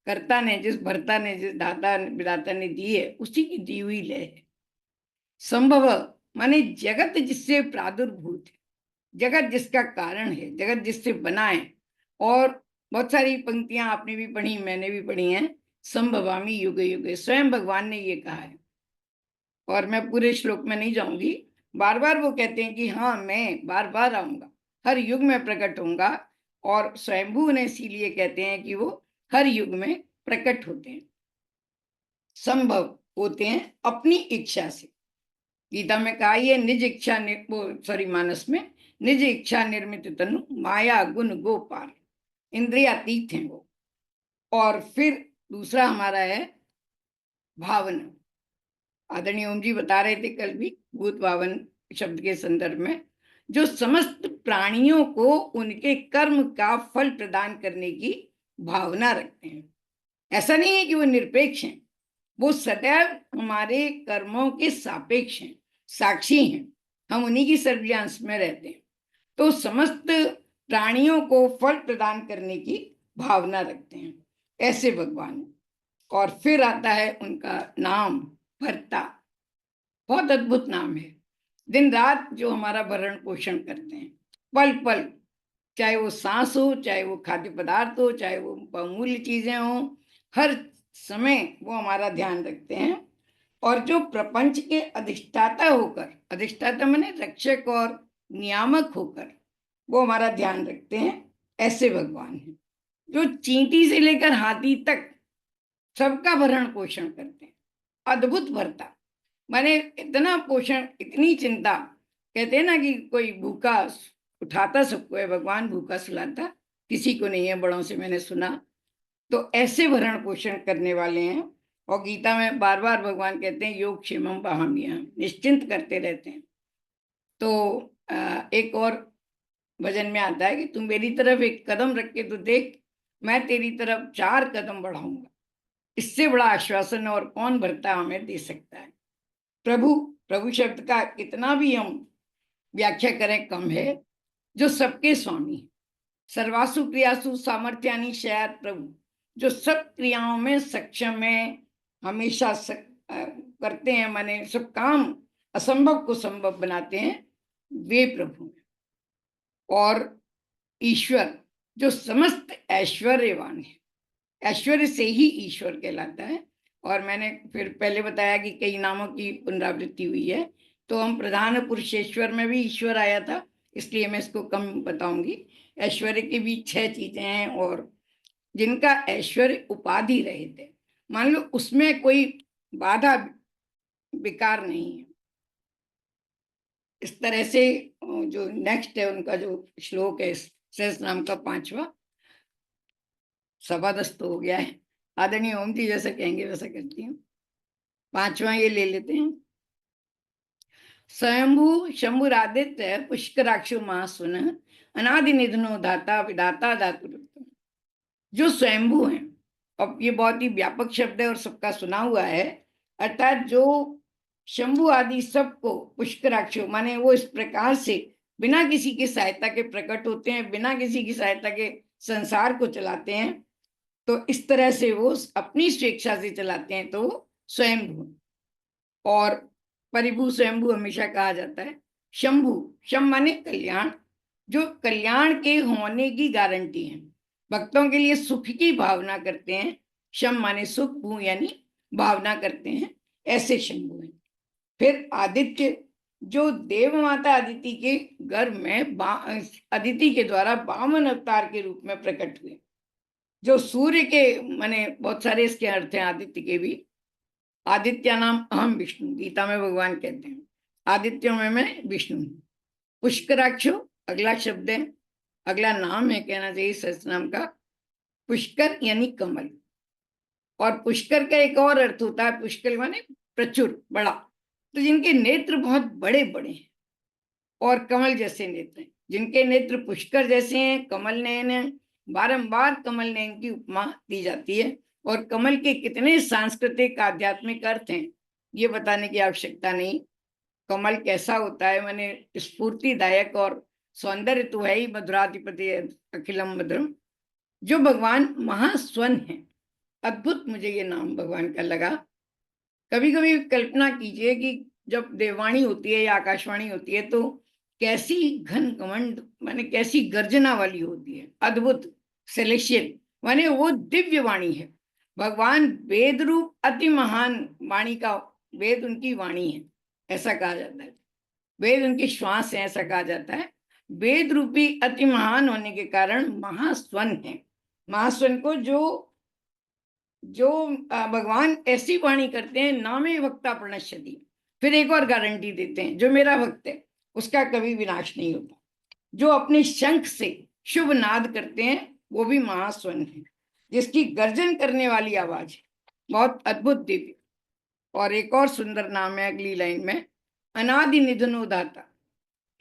कर्ता ने, जिस भर्ता ने, जिस दाता विदाता ने दी है, उसी की दी हुई लय है। संभव माने जगत जिससे प्रादुर्भूत है, जगत जिसका कारण है, जगत जिससे बना है। और बहुत सारी पंक्तियां आपने भी पढ़ी, मैंने भी पढ़ी हैं, संभवामी युगे युगे, स्वयं भगवान ने ये कहा है। और मैं पूरे श्लोक में नहीं जाऊंगी, बार बार वो कहते हैं कि हाँ मैं बार बार आऊंगा, हर युग में प्रकट होऊंगा। और स्वयंभू ने इसीलिए कहते हैं कि वो हर युग में प्रकट होते हैं, संभव होते हैं अपनी इच्छा से। गीता में कहा ये निज इच्छा, मानस में, निज इच्छा निर्मित तनु माया गुण गोपाल, इंद्रियातीत हैं वो। और फिर दूसरा हमारा है भावना। आदरणीय ओम जी बता रहे थे कल भी भूत भावन शब्द के संदर्भ में, जो समस्त प्राणियों को उनके कर्म का फल प्रदान करने की भावना रखते हैं। ऐसा नहीं है कि वो निरपेक्ष हैं, वो सदैव हमारे कर्मों के सापेक्ष हैं, साक्षी हैं, हम उन्हीं की सर्विलांस में रहते हैं। तो समस्त प्राणियों को फल प्रदान करने की भावना रखते हैं, ऐसे भगवान। और फिर आता है उनका नाम भर्ता, बहुत अद्भुत नाम है। दिन रात जो हमारा भरण पोषण करते हैं, पल पल, चाहे वो सांस हो, चाहे वो खाद्य पदार्थ हो, चाहे वो बहुमूल्य चीजें हो, हर समय वो हमारा ध्यान रखते हैं। और जो प्रपंच के अधिष्ठाता होकर, अधिष्ठाता माने रक्षक और नियामक होकर वो हमारा ध्यान रखते हैं, ऐसे भगवान हैं। जो चींटी से लेकर हाथी तक सबका भरण पोषण करते हैं, अद्भुत भरता माने इतना पोषण, इतनी चिंता। कहते हैं ना कि कोई भूखा उठाता सबको है, भगवान भूखा सुलाता किसी को नहीं है, बड़ों से मैंने सुना। तो ऐसे भरण पोषण करने वाले हैं। और गीता में बार बार भगवान कहते हैं योग क्षेमम वहाम्यहम्, निश्चिंत करते रहते हैं। तो एक और भजन में आता है कि तुम मेरी तरफ एक कदम रख के तो देख, मैं तेरी तरफ 4 कदम बढ़ाऊंगा। इससे बड़ा आश्वासन और कौन भरता हमें दे सकता है। प्रभु, प्रभु शब्द का कितना भी हम व्याख्या करें कम है। जो सबके स्वामी है, सर्वासु क्रियासु सामर्थ्यानि शयात प्रभु, जो सब क्रियाओं में सक्षम है, हमेशा करते हैं, माने सब काम असंभव को संभव बनाते हैं, वे प्रभु हैं। और ईश्वर जो समस्त ऐश्वर्यवान है, ऐश्वर्य से ही ईश्वर कहलाता है। और मैंने फिर पहले बताया कि कई नामों की पुनरावृत्ति हुई है, तो हम प्रधान पुरुषेश्वर में भी ईश्वर आया था, इसलिए मैं इसको कम बताऊंगी। ऐश्वर्य की भी 6 चीजें हैं, और जिनका ऐश्वर्य उपाधि रहित है, मान लो उसमें कोई बाधा विकार नहीं है। इस तरह से जो नेक्स्ट है उनका जो श्लोक है सहस्त्रनाम का 5वां, सभादस्त हो गया है, आदरणीय ओम जी जैसा कहेंगे वैसा करती हूँ। 5वां ये ले लेते हैं। स्वयंभू शंभुरादित्य पुष्कराक्षु महासुन अनादि निधनो दाता विदाता धातु। जो स्वयंभू हैं, अब ये बहुत ही व्यापक शब्द है और सबका सुना हुआ है, अर्थात जो शंभु आदि सबको पुष्कराक्षु माने वो इस प्रकार से बिना किसी की सहायता के प्रकट होते हैं, बिना किसी की सहायता के संसार को चलाते हैं। तो इस तरह से वो अपनी स्वेच्छा से चलाते हैं, तो स्वयंभू। और परिभू स्वयंभू हमेशा कहा जाता है। शंभु, शम माने कल्याण, जो कल्याण के होने की गारंटी है, भक्तों के लिए सुख की भावना करते हैं। शम माने सुख, भू यानी भावना करते हैं, ऐसे शंभु हैं। फिर आदित्य, जो देव माता अदिति के गर्भ में अदिति के द्वारा वामन अवतार के रूप में प्रकट हुए, जो सूर्य के माने बहुत सारे इसके अर्थ हैं आदित्य के भी। आदित्य नाम अहम विष्णु, गीता में भगवान कहते हैं आदित्यों में मैं विष्णु हूँ। पुष्कराक्षो अगला शब्द है, अगला नाम है कहना चाहिए सहस्त्रनाम का, पुष्कर यानी कमल। और पुष्कर का एक और अर्थ होता है, पुष्कर माने प्रचुर, बड़ा। तो जिनके नेत्र बहुत बड़े बड़े हैं और कमल जैसे नेत्र हैं, जिनके नेत्र पुष्कर जैसे हैं, कमल नयन है, बारंबार कमल नयन की उपमा दी जाती है। और कमल के कितने सांस्कृतिक आध्यात्मिक अर्थ हैं ये बताने की आवश्यकता नहीं। कमल कैसा होता है, माने स्फूर्तिदायक, और सौंदर्य तो है ही, मधुराधिपति अखिलम मधुरम। जो भगवान महास्वन है, अद्भुत मुझे ये नाम भगवान का लगा। कभी कभी कल्पना कीजिए कि जब देववाणी होती है या आकाशवाणी होती है तो कैसी घन घमंड माने कैसी गर्जना वाली होती है, अद्भुत सेलेशियल, माने वो दिव्य वाणी है। भगवान वेद रूप अति महान वाणी का, वेद उनकी वाणी है ऐसा कहा जाता है, वेद उनकी श्वास है ऐसा कहा जाता है। वेद रूपी अति महान होने के कारण महास्वन है। महास्वन को जो भगवान ऐसी वाणी करते हैं, नामे वक्ता प्रणश्यति, फिर एक और गारंटी देते हैं, जो मेरा भक्त है उसका कभी विनाश नहीं होता। जो अपने शंख से शुभ नाद करते हैं वो भी महास्वन है, जिसकी गर्जन करने वाली आवाज है, बहुत अद्भुत दिव्य। और एक और सुंदर नाम है अगली लाइन में, अनादि निधनो दाता।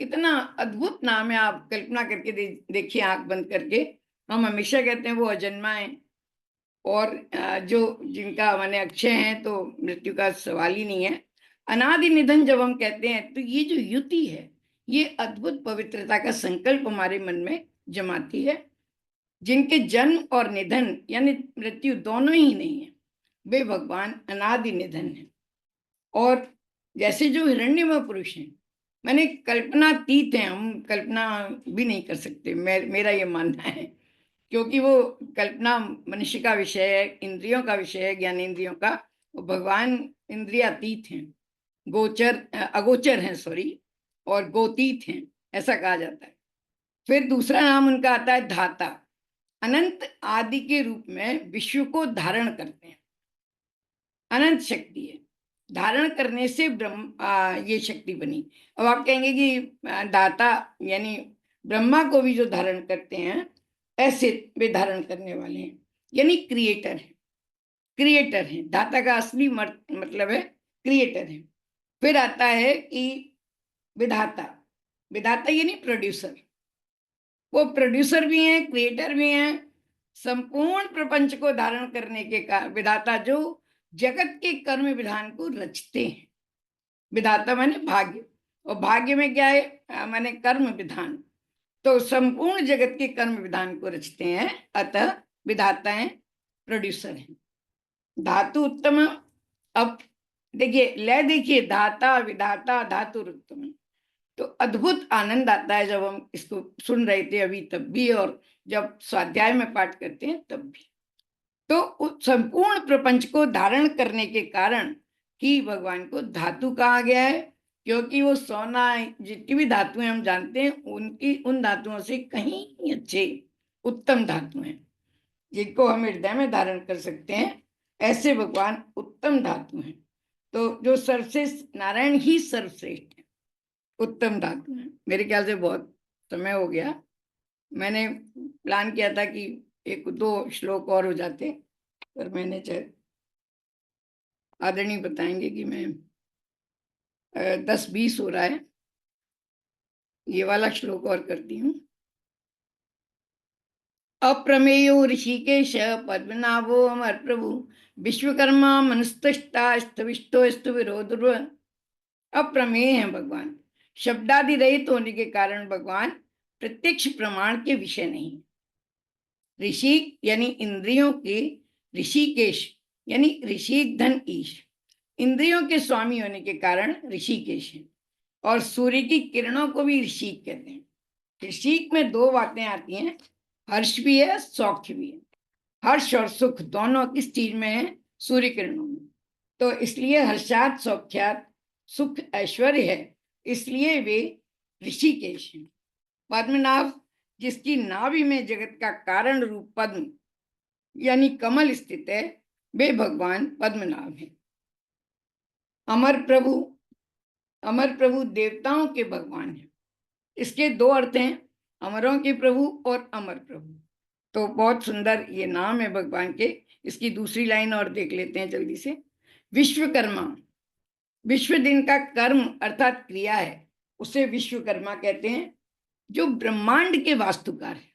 कितना अद्भुत नाम है, आप कल्पना करके देखिए आंख बंद करके। हम हमेशा कहते हैं वो अजन्मा है, और जो जिनका माने अक्षय हैं तो मृत्यु का सवाल ही नहीं है। अनादि निधन जब हम कहते हैं तो ये जो युति है, ये अद्भुत पवित्रता का संकल्प हमारे मन में जमाती है। जिनके जन्म और निधन यानी मृत्यु दोनों ही नहीं है, वे भगवान अनादि निधन है। और जैसे जो हिरण्यमय पुरुष हैं, मैंने कल्पनातीत हैं, हम कल्पना भी नहीं कर सकते, मेरा ये मानना है, क्योंकि वो कल्पना मनुष्य का विषय है, इंद्रियों का विषय है, ज्ञानेंद्रियों का। वो भगवान इंद्रियातीत हैं, अगोचर हैं सॉरी, और गोतीत हैं ऐसा कहा जाता है। फिर दूसरा नाम उनका आता है धाता। अनंत आदि के रूप में विश्व को धारण करते हैं, अनंत शक्ति है, धारण करने से ब्रह्म ये शक्ति बनी। अब आप कहेंगे कि दाता यानी ब्रह्मा को भी जो धारण करते हैं ऐसे वे धारण करने वाले हैं, यानी क्रिएटर है, क्रिएटर है। दाता का असली मतलब है क्रिएटर है। फिर आता है कि विधाता, विधाता यानी प्रोड्यूसर, वो प्रोड्यूसर भी हैं, क्रिएटर भी हैं, संपूर्ण प्रपंच को धारण करने के कारण विधाता जो जगत के कर्म विधान को रचते हैं। विधाता माने भाग्य, और भाग्य में क्या है माने कर्म विधान। तो संपूर्ण जगत के कर्म विधान को रचते हैं, अतः विधाता हैं, प्रोड्यूसर हैं। धातु उत्तम। अब देखिए लय, देखिए धाता विधाता धातु उत्तम। तो अद्भुत आनंद आता है जब हम इसको सुन रहे थे अभी, तब भी, और जब स्वाध्याय में पाठ करते हैं तब भी। तो संपूर्ण प्रपंच को धारण करने के कारण कि भगवान को धातु कहा गया है, क्योंकि वो सोना, जितनी भी धातुएं हम जानते हैं उनकी, उन धातुओं से कहीं अच्छे उत्तम धातु हैं, जिनको हम हृदय में धारण कर सकते हैं। ऐसे भगवान उत्तम धातु हैं। तो जो सर्वश्रेष्ठ, नारायण ही सर्वश्रेष्ठ है, उत्तम धातु है। मेरे ख्याल से बहुत समय हो गया, मैंने प्लान किया था कि 1-2 श्लोक और हो जाते, पर मैंने चाहे आदरणीय बताएंगे कि मैं 10-20 हो रहा है, ये वाला श्लोक और करती हूँ। अप्रमेयो ऋषिकेश पद्मनाभो अमर प्रभु विश्वकर्मा मनुस्तष्टा स्थविष्टो स्तुविरोधुर्व। अप्रमेय है भगवान, शब्दादि रहित होने के कारण भगवान प्रत्यक्ष प्रमाण के विषय नहीं। ऋषि यानी इंद्रियों के, ऋषिकेश यानी ऋषि धन ईश, इंद्रियों के स्वामी होने के कारण ऋषिकेश है। और सूर्य की किरणों को भी ऋषिक कहते हैं। ऋषिक में 2 बातें आती हैं, हर्ष भी है, सौख्य भी है। हर्ष और सुख दोनों किस चीज में है? सूर्य किरणों में। तो इसलिए हर्षात सौख्यात सुख ऐश्वर्य है, इसलिए वे ऋषिकेश हैं। पद्मनाभ, जिसकी नाभि में जगत का कारण रूप पद्म यानी कमल स्थित है, वे भगवान पद्मनाभ हैं। अमर प्रभु, अमर प्रभु देवताओं के भगवान हैं। इसके 2 अर्थ हैं, अमरों के प्रभु और अमर प्रभु। तो बहुत सुंदर ये नाम है भगवान के। इसकी दूसरी लाइन और देख लेते हैं जल्दी से। विश्वकर्मा, विश्व दिन का कर्म अर्थात क्रिया है, उसे विश्वकर्मा कहते हैं। जो ब्रह्मांड के वास्तुकार है,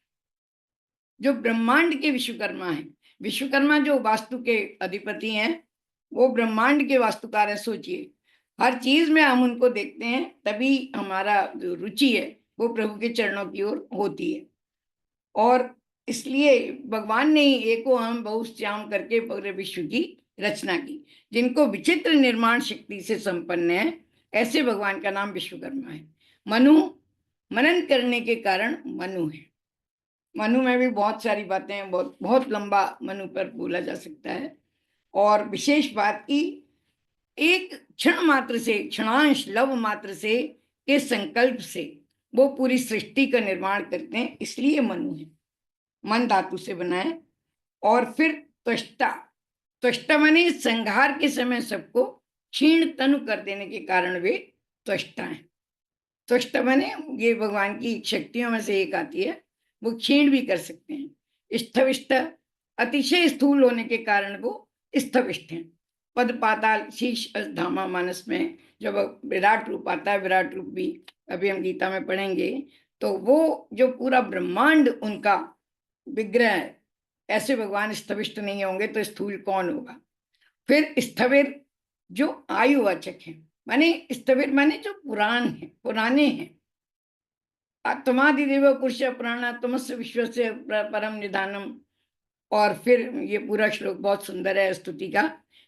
जो ब्रह्मांड के विश्वकर्मा है। विश्वकर्मा जो वास्तु के अधिपति हैं, वो ब्रह्मांड के वास्तुकार है। सोचिए, हर चीज में हम उनको देखते हैं, तभी हमारा जो रुचि है वो प्रभु के चरणों की ओर होती है। और इसलिए भगवान ने ही एको हम बहुश्याम करके पूरे विश्व की रचना की। जिनको विचित्र निर्माण शक्ति से संपन्न है, ऐसे भगवान का नाम विश्वकर्मा है। मनु, मनन करने के कारण मनु है। मनु में भी बहुत सारी बातें हैं, बहुत बहुत लंबा मनु पर बोला जा सकता है। और विशेष बात की, एक क्षण मात्र से, क्षणांश लव मात्र से के संकल्प से वो पूरी सृष्टि का निर्माण करते हैं, इसलिए मनु है। मन धातु से बना है। और फिर त्वष्टा, त्वष्टा माने संहार के समय सबको क्षीण तनु कर देने के कारण वे त्वष्टा हैं। त्वष्टा माने ये भगवान की शक्तियों में से एक आती है, वो क्षीण भी कर सकते हैं। स्थविष्ट, अतिशय स्थूल होने के कारण वो स्थविष्ट हैं। पद पाताल शीश धामा मानस में जब विराट रूप आता है, विराट रूप भी अभी हम गीता में पढ़ेंगे, तो वो जो पूरा ब्रह्मांड उनका विग्रह है, ऐसे भगवान स्थविष्ट नहीं होंगे तो स्थूल कौन होगा। फिर स्थविर जो आयुवाचक है, माने स्थविर माने जो पुराण है, पुराने हैं। आत्मादिदेव पुरुष प्राणात्मस्य विश्वस्य परम निधानम। और फिर ये पूरा श्लोक बहुत सुंदर है स्तुति का।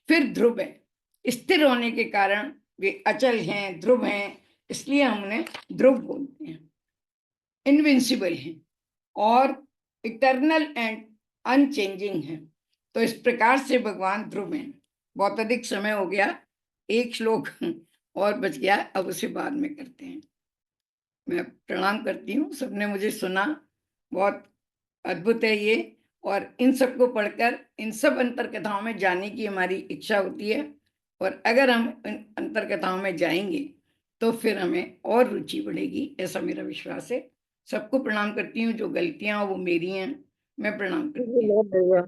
फिर ध्रुव है, स्थिर होने के कारण वे अचल हैं, ध्रुव हैं, इसलिए हम उन्हें ध्रुव बोलते हैं। इनविंसिबल हैं और इटर्नल एंड अनचेंजिंग है। तो इस प्रकार से भगवान ध्रुव हैं। बहुत अधिक समय हो गया, एक श्लोक और बच गया, अब उसे बाद में करते हैं। मैं प्रणाम करती हूँ, सबने मुझे सुना, बहुत अद्भुत है ये। और इन सबको पढ़कर इन सब अंतर कथाओं में जाने की हमारी इच्छा होती है। और अगर हम इन अंतर कथाओं में जाएंगे तो फिर हमें और रुचि बढ़ेगी, ऐसा मेरा विश्वास है। सबको प्रणाम करती हूँ, जो गलतियां वो मेरी हैं, मैं प्रणाम करती हूँ।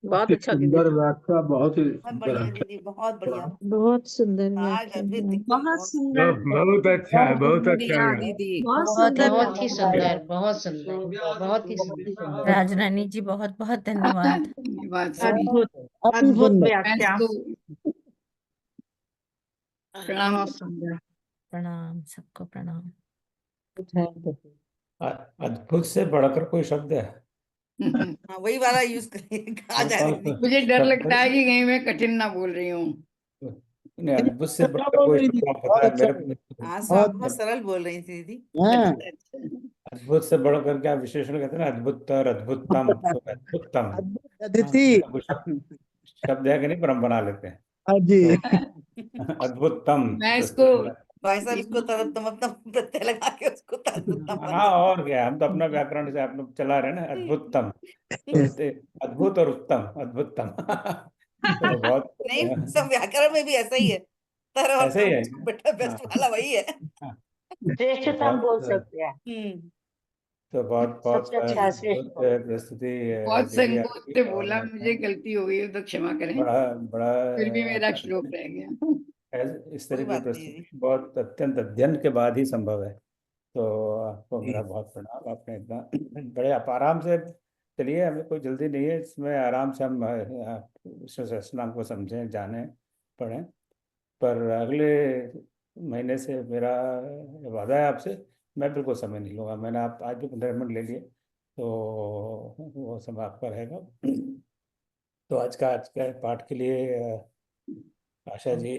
बहुत इतनी अच्छा दीदी। सुंदर व्याख्या, बहुत ही बहुत बढ़िया सुंदर है। दीदी, बहुत बढ़िया। बहुत सुंदर आज व्याख्या अद्भुत है। एकदम बहुत बहुत सुंदर, बहुत अच्छा है, बहुत अच्छा बढ़िया है। दीदी। बहुत बहुत सुंदर बहुत ही व्याख्या है। सुंदर, बहुत सुंदर, बहुत ही सुंदर। राजरानी जी बहुत बहुत धन्यवाद। धन्यवाद सभी। अद्भुत, अति अद्भुत सुंदर। मैं व्याख्या। इसको प्रणाम बहुत सुंदर। प्रणाम, सबको प्रणाम। अद्भुत से बढ़कर कोई शब्द है? हाँ, वही वाला यूज करिए, कहा जा रही थी। मुझे डर लगता है कि कहीं मैं कठिन ना बोल रही हूँ। नहीं, अद्भुत से क्या बढ़कर बोल कोई रही शब्द थी, आप बहुत बताएं अच्छा मेरे है, को। आज तो बहुत आप बहुत सरल बोल रही थी दीदी। हाँ। अद्भुत से बढ़कर क्या विशेषण कहते हैं ना, अद्भुतर, अद्भुतम, तो अद्भुतम। अद्भुत, हाँ, अदिति। तो कुछ शब्द है कि नहीं, पर हम बना लेते हैं। हाँ जी। तो अद्भुतम, मैं तो इसको भाई साहब इसको तदुत्तम उत्तम प्रत्यय लगा के उसको तदुत्तम बना हाँ, और क्या, हम तो अपना व्याकरण से आप लोग चला रहे हैं ना, अद्भुतम। तो अद्भुत और उत्तम, अद्भुतम। तो बहुत नहीं, सब व्याकरण में भी ऐसा ही है। तर और ऐसे ही है। बेटा हाँ, बेस्ट वाला वही है। हाँ, श्रेष्ठतम बोल बहुत सकते हैं। तो बहुत बहुत सबसे अच्छा है अद्भुत श्रेष्ठतम। प्रस्तुति बहुत दीदी संकोच आपकी, से और बोला, मुझे गलती हो गई तो क्षमा करें। बड़ा बड़ा फिर भी मेरा श्लोक रह गया। इस कोई तरह की बात नहीं प्रस्तुति दीदी। बहुत अत्यंत अध्ययन के बाद ही संभव है। तो आपको मेरा बहुत प्रणाम, आपने इतना बड़े आप आराम से चलिए, हमें कोई जल्दी नहीं है इसमें, आराम से हम विष्णु सहस्त्रनाम को समझें, जानें, पढ़ें। पर अगले महीने से मेरा वादा है आपसे, मैं बिल्कुल समय नहीं लूँगा। मैंने आप आज भी 15 मिनट ले लिए, तो वो समय आपका रहेगा। तो आज का पाठ के लिए आशा जी,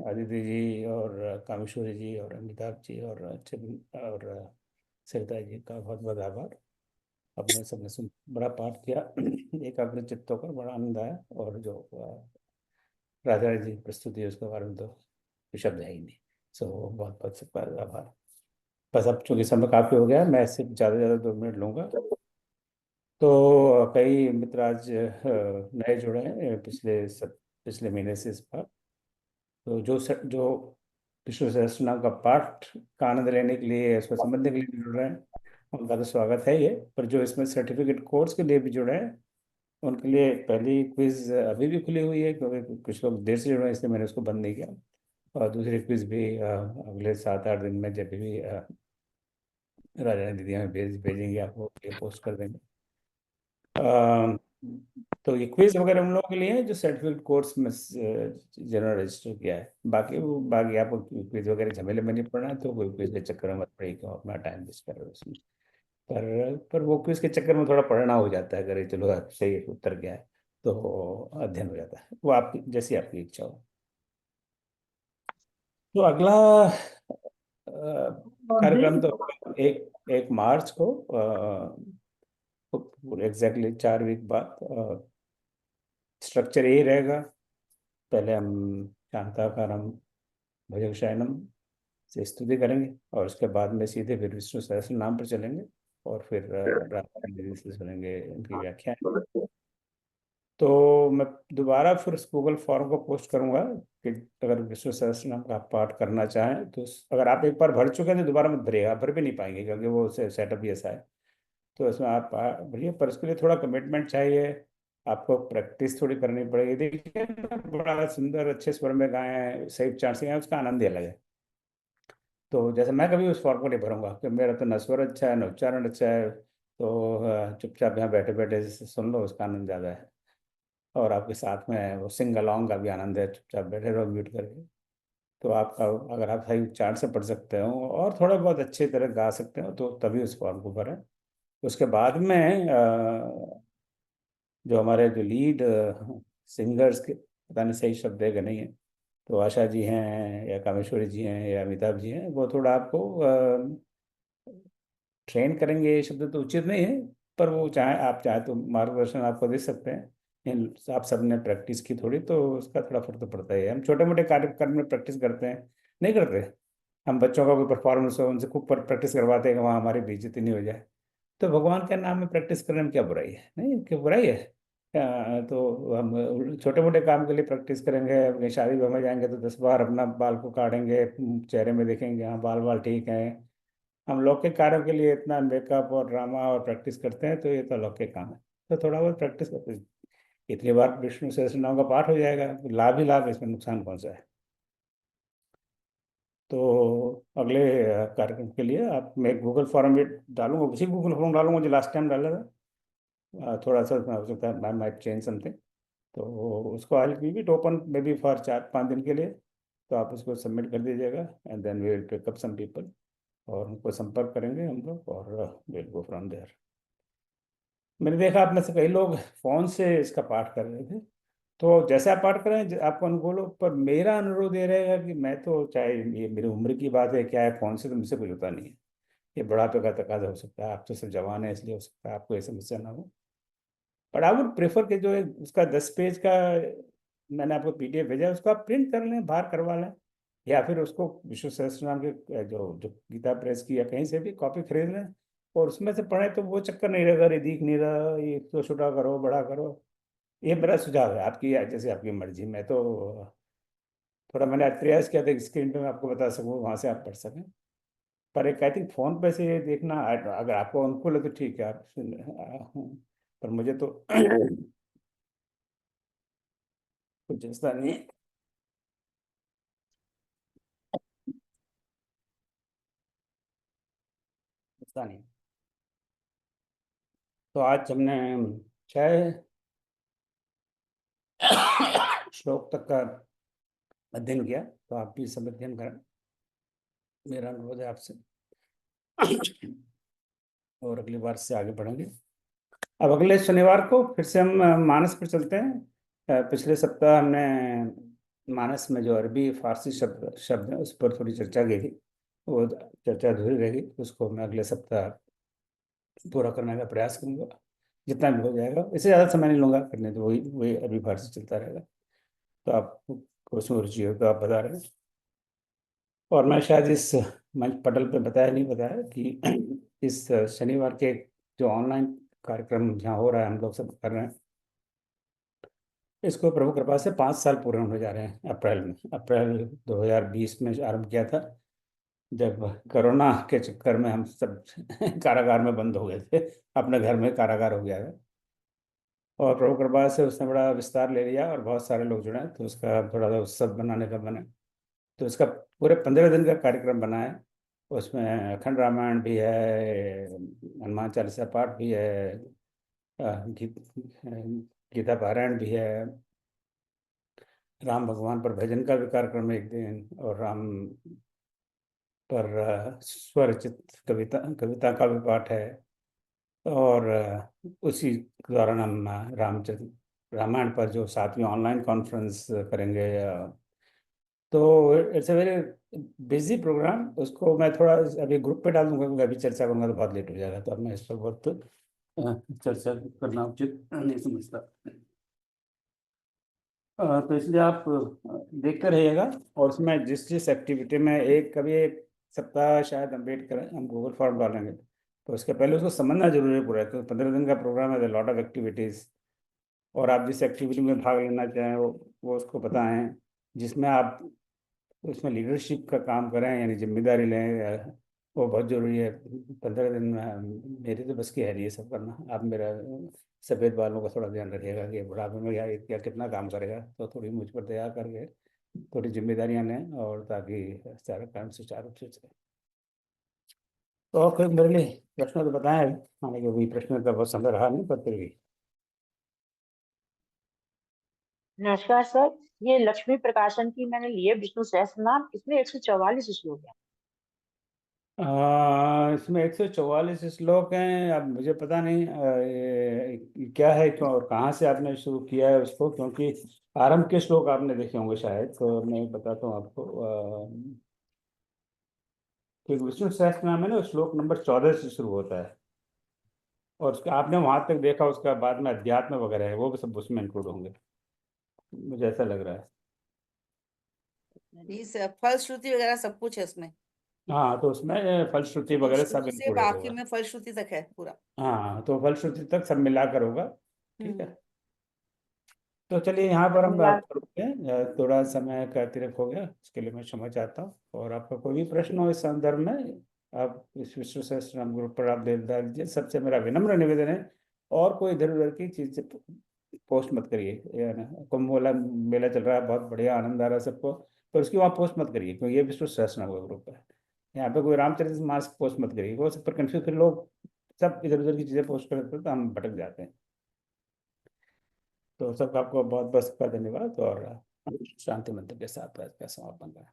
आदित्य जी और कामेश्वरी जी और अमिताभ जी और और सरिता जी का बहुत बहुत आभार। अपने सबने सुन बड़ा पाठ किया, एकाग्र चित्त होकर बड़ा आनंद आया। और जो राजा जी की प्रस्तुति है उसके बारे में तो शब्द है ही नहीं। सो बहुत बहुत सबका आभार। बस अब चूंकि समय काफ़ी हो गया, मैं सिर्फ ज़्यादा से ज़्यादा 2 मिनट लूँगा। तो कई मित्र आज नए जुड़े हैं पिछले महीने से इस बार। तो जो विष्णु सहस्त्रनाम का पाठ का आनंद लेने के लिए, उसको समझने के लिए भी जुड़ रहे हैं, उनका तो स्वागत है ये। पर जो इसमें सर्टिफिकेट कोर्स के लिए भी जुड़े हैं, उनके लिए पहली क्विज अभी भी खुली हुई है, क्योंकि कुछ लोग देर से जुड़े हैं, इसलिए मैंने उसको बंद नहीं किया। और दूसरी क्विज भी अगले 7-8 दिन में जब भी राजा दीदी हमें भेजेंगे, आपको ये पोस्ट कर देंगे। तो ये क्विज वगैरह उन लोगों के लिए है जो सर्टिफिकेट कोर्स में जिन्होंने रजिस्टर किया है। बाकी आपको क्विज वगैरह झमेले में नहीं पड़ना है, तो कोई क्विज के चक्कर में मत पड़िए, क्यों अपना टाइम वेस्ट कर रहे हो उसमें। पर वो क्विज के चक्कर में थोड़ा पढ़ना हो जाता है, अगर ये चलो सही उत्तर क्या है तो अध्ययन हो जाता है। वो आपकी जैसी आपकी इच्छा हो। तो अगला कार्यक्रम तो 1 मार्च को एग्जैक्टली 4 वीक बाद। स्ट्रक्चर यही रहेगा। पहले हम शांताकारम भुजंग शयनम से स्तुति करेंगे, और उसके बाद में सीधे फिर विष्णु सहस्त्र नाम पर चलेंगे, और फिर राधा से सुनेंगे उनकी व्याख्या। तो मैं दोबारा फिर उस गूगल फॉर्म को पोस्ट करूंगा कि अगर विष्णु सहस्त्र नाम का आप पाठ करना चाहें तो अगर आप एक बार भर चुके हैं तो दोबारा मत भरिएगा, भर भी नहीं पाएंगे, क्योंकि वो सेटअप ही ऐसा है। तो इसमें आप भरिए, पर उसके लिए थोड़ा कमिटमेंट चाहिए, आपको प्रैक्टिस थोड़ी करनी पड़ेगी। देखिए बड़ा सुंदर अच्छे स्वर में गाए हैं, सही उच्चारण से गाए, उसका आनंद ही अलग है। तो जैसे मैं कभी उस फॉर्म को नहीं भरूंगा कि मेरा तो न स्वर अच्छा है न उच्चारण अच्छा है, तो चुपचाप यहाँ बैठे बैठे सुन लो, उसका आनंद ज़्यादा है। और आपके साथ में वो सिंग अलोंग का भी आनंद है, चुपचाप बैठे रहो म्यूट करके। तो आपका अगर आप सही उच्चारण से पढ़ सकते हो और थोड़ा बहुत अच्छी तरह गा सकते हो, तो तभी उस फॉर्म को भरें। उसके बाद में जो हमारे जो लीड सिंगर्स के, पता नहीं सही शब्द है कि नहीं है, तो आशा जी हैं या कामेश्वरी जी हैं या अमिताभ जी हैं, वो थोड़ा आपको ट्रेन करेंगे। ये शब्द तो उचित नहीं है, पर वो आप चाहे तो मार्गदर्शन आपको दे सकते हैं। आप सबने प्रैक्टिस की थोड़ी, तो उसका थोड़ा फर्क तो पड़ता ही है। हम छोटे मोटे कार्यक्रम में प्रैक्टिस करते हैं, नहीं करते? हम बच्चों का कोई परफॉर्मेंस हो, उनसे खूब प्रैक्टिस करवाते हैं कि वहाँ हमारी बेइज्जती नहीं हो जाए। तो भगवान के नाम में प्रैक्टिस करने में क्या बुराई है? नहीं, क्या बुराई है? तो हम छोटे मोटे काम के लिए प्रैक्टिस करेंगे। अपनी शादी ब्याह में जाएंगे तो 10 बार अपना बाल को काटेंगे, चेहरे में देखेंगे हाँ बाल बाल ठीक हैं। हम लौकिक कार्यों के लिए इतना मेकअप और ड्रामा और प्रैक्टिस करते हैं, तो ये तो लौकिक काम है। तो थोड़ा बहुत प्रैक्टिस करते हैं। इतनी बार विष्णु सहस्त्र नाम का पाठ हो जाएगा, तो लाभ ही लाभ, इसमें नुकसान कौन सा है। तो अगले कार्यक्रम के लिए आप, मैं गूगल फॉर्म भी डालूंगा, उसी गूगल फॉर्म डालूंगा जो लास्ट टाइम डाला था। थोड़ा सा उसमें हो सकता है आई माइट चेंज समथिंग, तो उसको I will keep it open may be for 4-5 दिन के लिए। तो आप उसको सबमिट कर दीजिएगा and then we will pick up some people, और उनको संपर्क करेंगे हम लोग, और विल गो फ्रॉम देयर। मैंने देखा आप में से कई लोग फोन से इसका पाठ कर रहे थे, तो जैसे आप पाठ करें आपको अनुकूल हो, पर मेरा अनुरोध ये रहेगा कि मैं तो, चाहे ये मेरी उम्र की बात है क्या है, फोन से तो मुझसे कुछ होता नहीं है, ये बुढ़ापे का तकाजा हो सकता है, आप तो सिर्फ जवान है इसलिए हो सकता है आपको ये समस्या ना हो। बट आई वुड प्रेफर कि जो है उसका 10 पेज का मैंने आपको PDF भेजा है, उसको आप प्रिंट कर लें, बाहर करवा लें, या फिर उसको विश्व सहस्त्र नाम के जो जो गीता प्रेस की या कहीं से भी कॉपी खरीद लें और उसमें से पढ़ें, तो वो चक्कर नहीं रहेगा, ये दिख नहीं रहा, ये तो छोटा करो बड़ा करो। ये मेरा सुझाव है, आपकी जैसे आपकी मर्जी। मैं तो थोड़ा मैंने आज प्रयास किया था कि स्क्रीन पे मैं आपको बता सकूँ, वहाँ से आप पढ़ सकें, पर एक आई थिंक फोन पे से देखना अगर आपको अनुकूल है तो ठीक है, आप पर मुझे तो कुछ ऐसा नहीं है। ऐसा नहीं। तो आज हमने 6 श्लोक तक का अध्ययन किया, तो आप भी सब अध्ययन करें, मेरा अनुरोध है आपसे। और अगली बार से आगे बढ़ेंगे। अब अगले शनिवार को फिर से हम मानस पर चलते हैं। पिछले सप्ताह हमने मानस में जो अरबी फारसी शब्द है उस पर थोड़ी चर्चा की थी, वो चर्चा अधूरी रहेगी, उसको मैं अगले सप्ताह पूरा करने का प्रयास करूंगा, जितना भी हो जाएगा। इससे ज़्यादा समय नहीं लूँगा करने, तो वही वही अरबी फारसी चलता रहेगा। तो आपको उसमें रुचि हो तो आप बता रहे हैं। और मैं शायद इस मंच पटल पे नहीं बताया कि इस शनिवार के जो ऑनलाइन कार्यक्रम यहाँ हो रहा है, हम लोग सब कर रहे हैं, इसको प्रभु कृपा से 5 साल पूरे होने जा रहे हैं। अप्रैल 2020 में आरंभ किया था, जब कोरोना के चक्कर में हम सब कारागार में बंद हो गए थे, अपने घर में कारागार हो गया था। और प्रभु कृपा से उसने बड़ा विस्तार ले लिया और बहुत सारे लोग जुड़े, तो उसका थोड़ा सा उत्सव बनाने का बना। तो इसका पूरे 15 दिन का कार्यक्रम बना है। उसमें अखंड रामायण भी है, हनुमान चालीसा पाठ भी है, गीता पारायण भी है, राम भगवान पर भजन का भी कार्यक्रम है एक दिन, और राम पर स्वरचित कविता का भी पाठ है। और उसी दौरान हम रामायण पर जो 7वीं ऑनलाइन कॉन्फ्रेंस करेंगे। तो it's a very busy programme. उसको मैं थोड़ा अभी ग्रुप पे डाल दूंगा, क्योंकि अभी चर्चा करूंगा तो बहुत लेट हो जाएगा, तो अब मैं इस पर बहुत चर्चा करना उचित नहीं समझता। तो इसलिए आप देखते रहिएगा, और उसमें जिस जिस एक्टिविटी में कभी एक सप्ताह शायद हम वेट करें, हम गूगल फॉर्म डालेंगे, तो उसके पहले उसको समझना जरूरी है पूरा। तो 15 दिन का प्रोग्राम है, लॉट ऑफ एक्टिविटीज़, और आप जिस एक्टिविटी में भाग लेना चाहें वो उसको बताएं, जिसमें आप उसमें लीडरशिप का काम करें, यानी जिम्मेदारी लें, वो बहुत ज़रूरी है। 15 दिन में मेरी तो बस की है नहीं ये सब करना। आप मेरा सफ़ेद बालों का थोड़ा ध्यान रखिएगा कि बुढ़ापे में क्या कितना काम करेगा, तो थोड़ी मुझ पर दया करके थोड़ी जिम्मेदारियां लें, और ताकि सारा काम सुचारू रूप से चले। तो फिर मेरे लिए प्रश्न तो बताएं, हालांकि वही प्रश्न का बहुत समय रहा नहीं, पर फिर भी। नमस्कार सर, ये लक्ष्मी प्रकाशन की मैंने लिए विष्णु सहस्त्रनाम, इसमें 144 श्लोक है। इसमें 144 श्लोक हैं। अब मुझे पता नहीं ये क्या है, क्यों और कहाँ से आपने शुरू किया है उसको, क्योंकि आरंभ के श्लोक आपने देखे होंगे शायद, तो मैं बताता हूँ आपको। क्योंकि विष्णु सहस्त्रनाम है ना, श्लोक नंबर 14 से शुरू होता है, और उसका आपने वहां तक देखा, उसका बाद में अध्यात्म वगैरह है, वो भी सब उसमें इंक्लूड होंगे, मुझे ऐसा लग रहा है। इस फलश्रुति वगैरह सब कुछ है उसमें। हाँ, तो उसमें फलश्रुति तो वगैरह सब शुरू से इंक्लूडेड आखिर होगा। में फलश्रुति तक है पूरा। हाँ, तो फलश्रुति तक सब मिलाकर होगा। ठीक है, हम्म। तो चलिए यहाँ पर हम मिला रुकते हैं, थोड़ा समय का अतिरिक्त हो गया, उसके लिए मैं क्षमा चाहता हूँ। और आपका कोई भी प्रश्न हो इस संदर्भ में, आप इस विश्व सहस्त्रनाम ग्रुप पर आप डाल दीजिए। सबसे मेरा विनम्र निवेदन है, और कोई इधर उधर की चीज पोस्ट मत करिए, ये ना कुंभ मेला मेला चल रहा है, बहुत बढ़िया आनंद आ रहा है सबको, पर उसकी वहाँ पोस्ट मत करिए क्योंकि ये विष्णु सहस्त्रनाम का ग्रुप है। यहाँ पे कोई रामचरित मानस पोस्ट मत करिए, वो सब पर कंफ्यूज, फिर लोग सब इधर उधर की चीज़ें पोस्ट करते हैं तो हम भटक जाते हैं। तो सबका आपको बहुत बहुत धन्यवाद, और शांति मंत्र के साथ आज का समापन करें।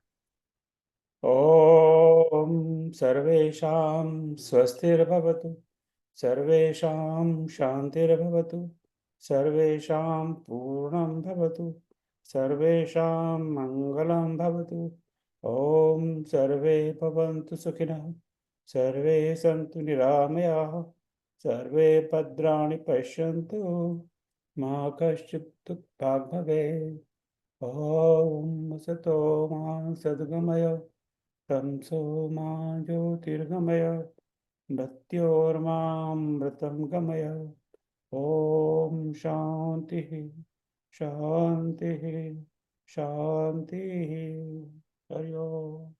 ओम सर्वेषां स्वस्तिर्भवतु, सर्वेषां शान्तिर्भवतु, सर्वेषां पूर्णं भवतु, सर्वेषां मङ्गलं भवतु। ओम सर्वे भवन्तु सुखिनः, सर्वे सन्तु निरामयाः, सर्वे भद्राणि पश्यन्तु, मा कश्चित् दुःखभाग् भवेत्। ओम असतो मा सद्गमय, तमसो मा ज्योतिर्गमय, मृत्योर्मामृतं गमय। ओम शांति शांति शांति। हरि ओम।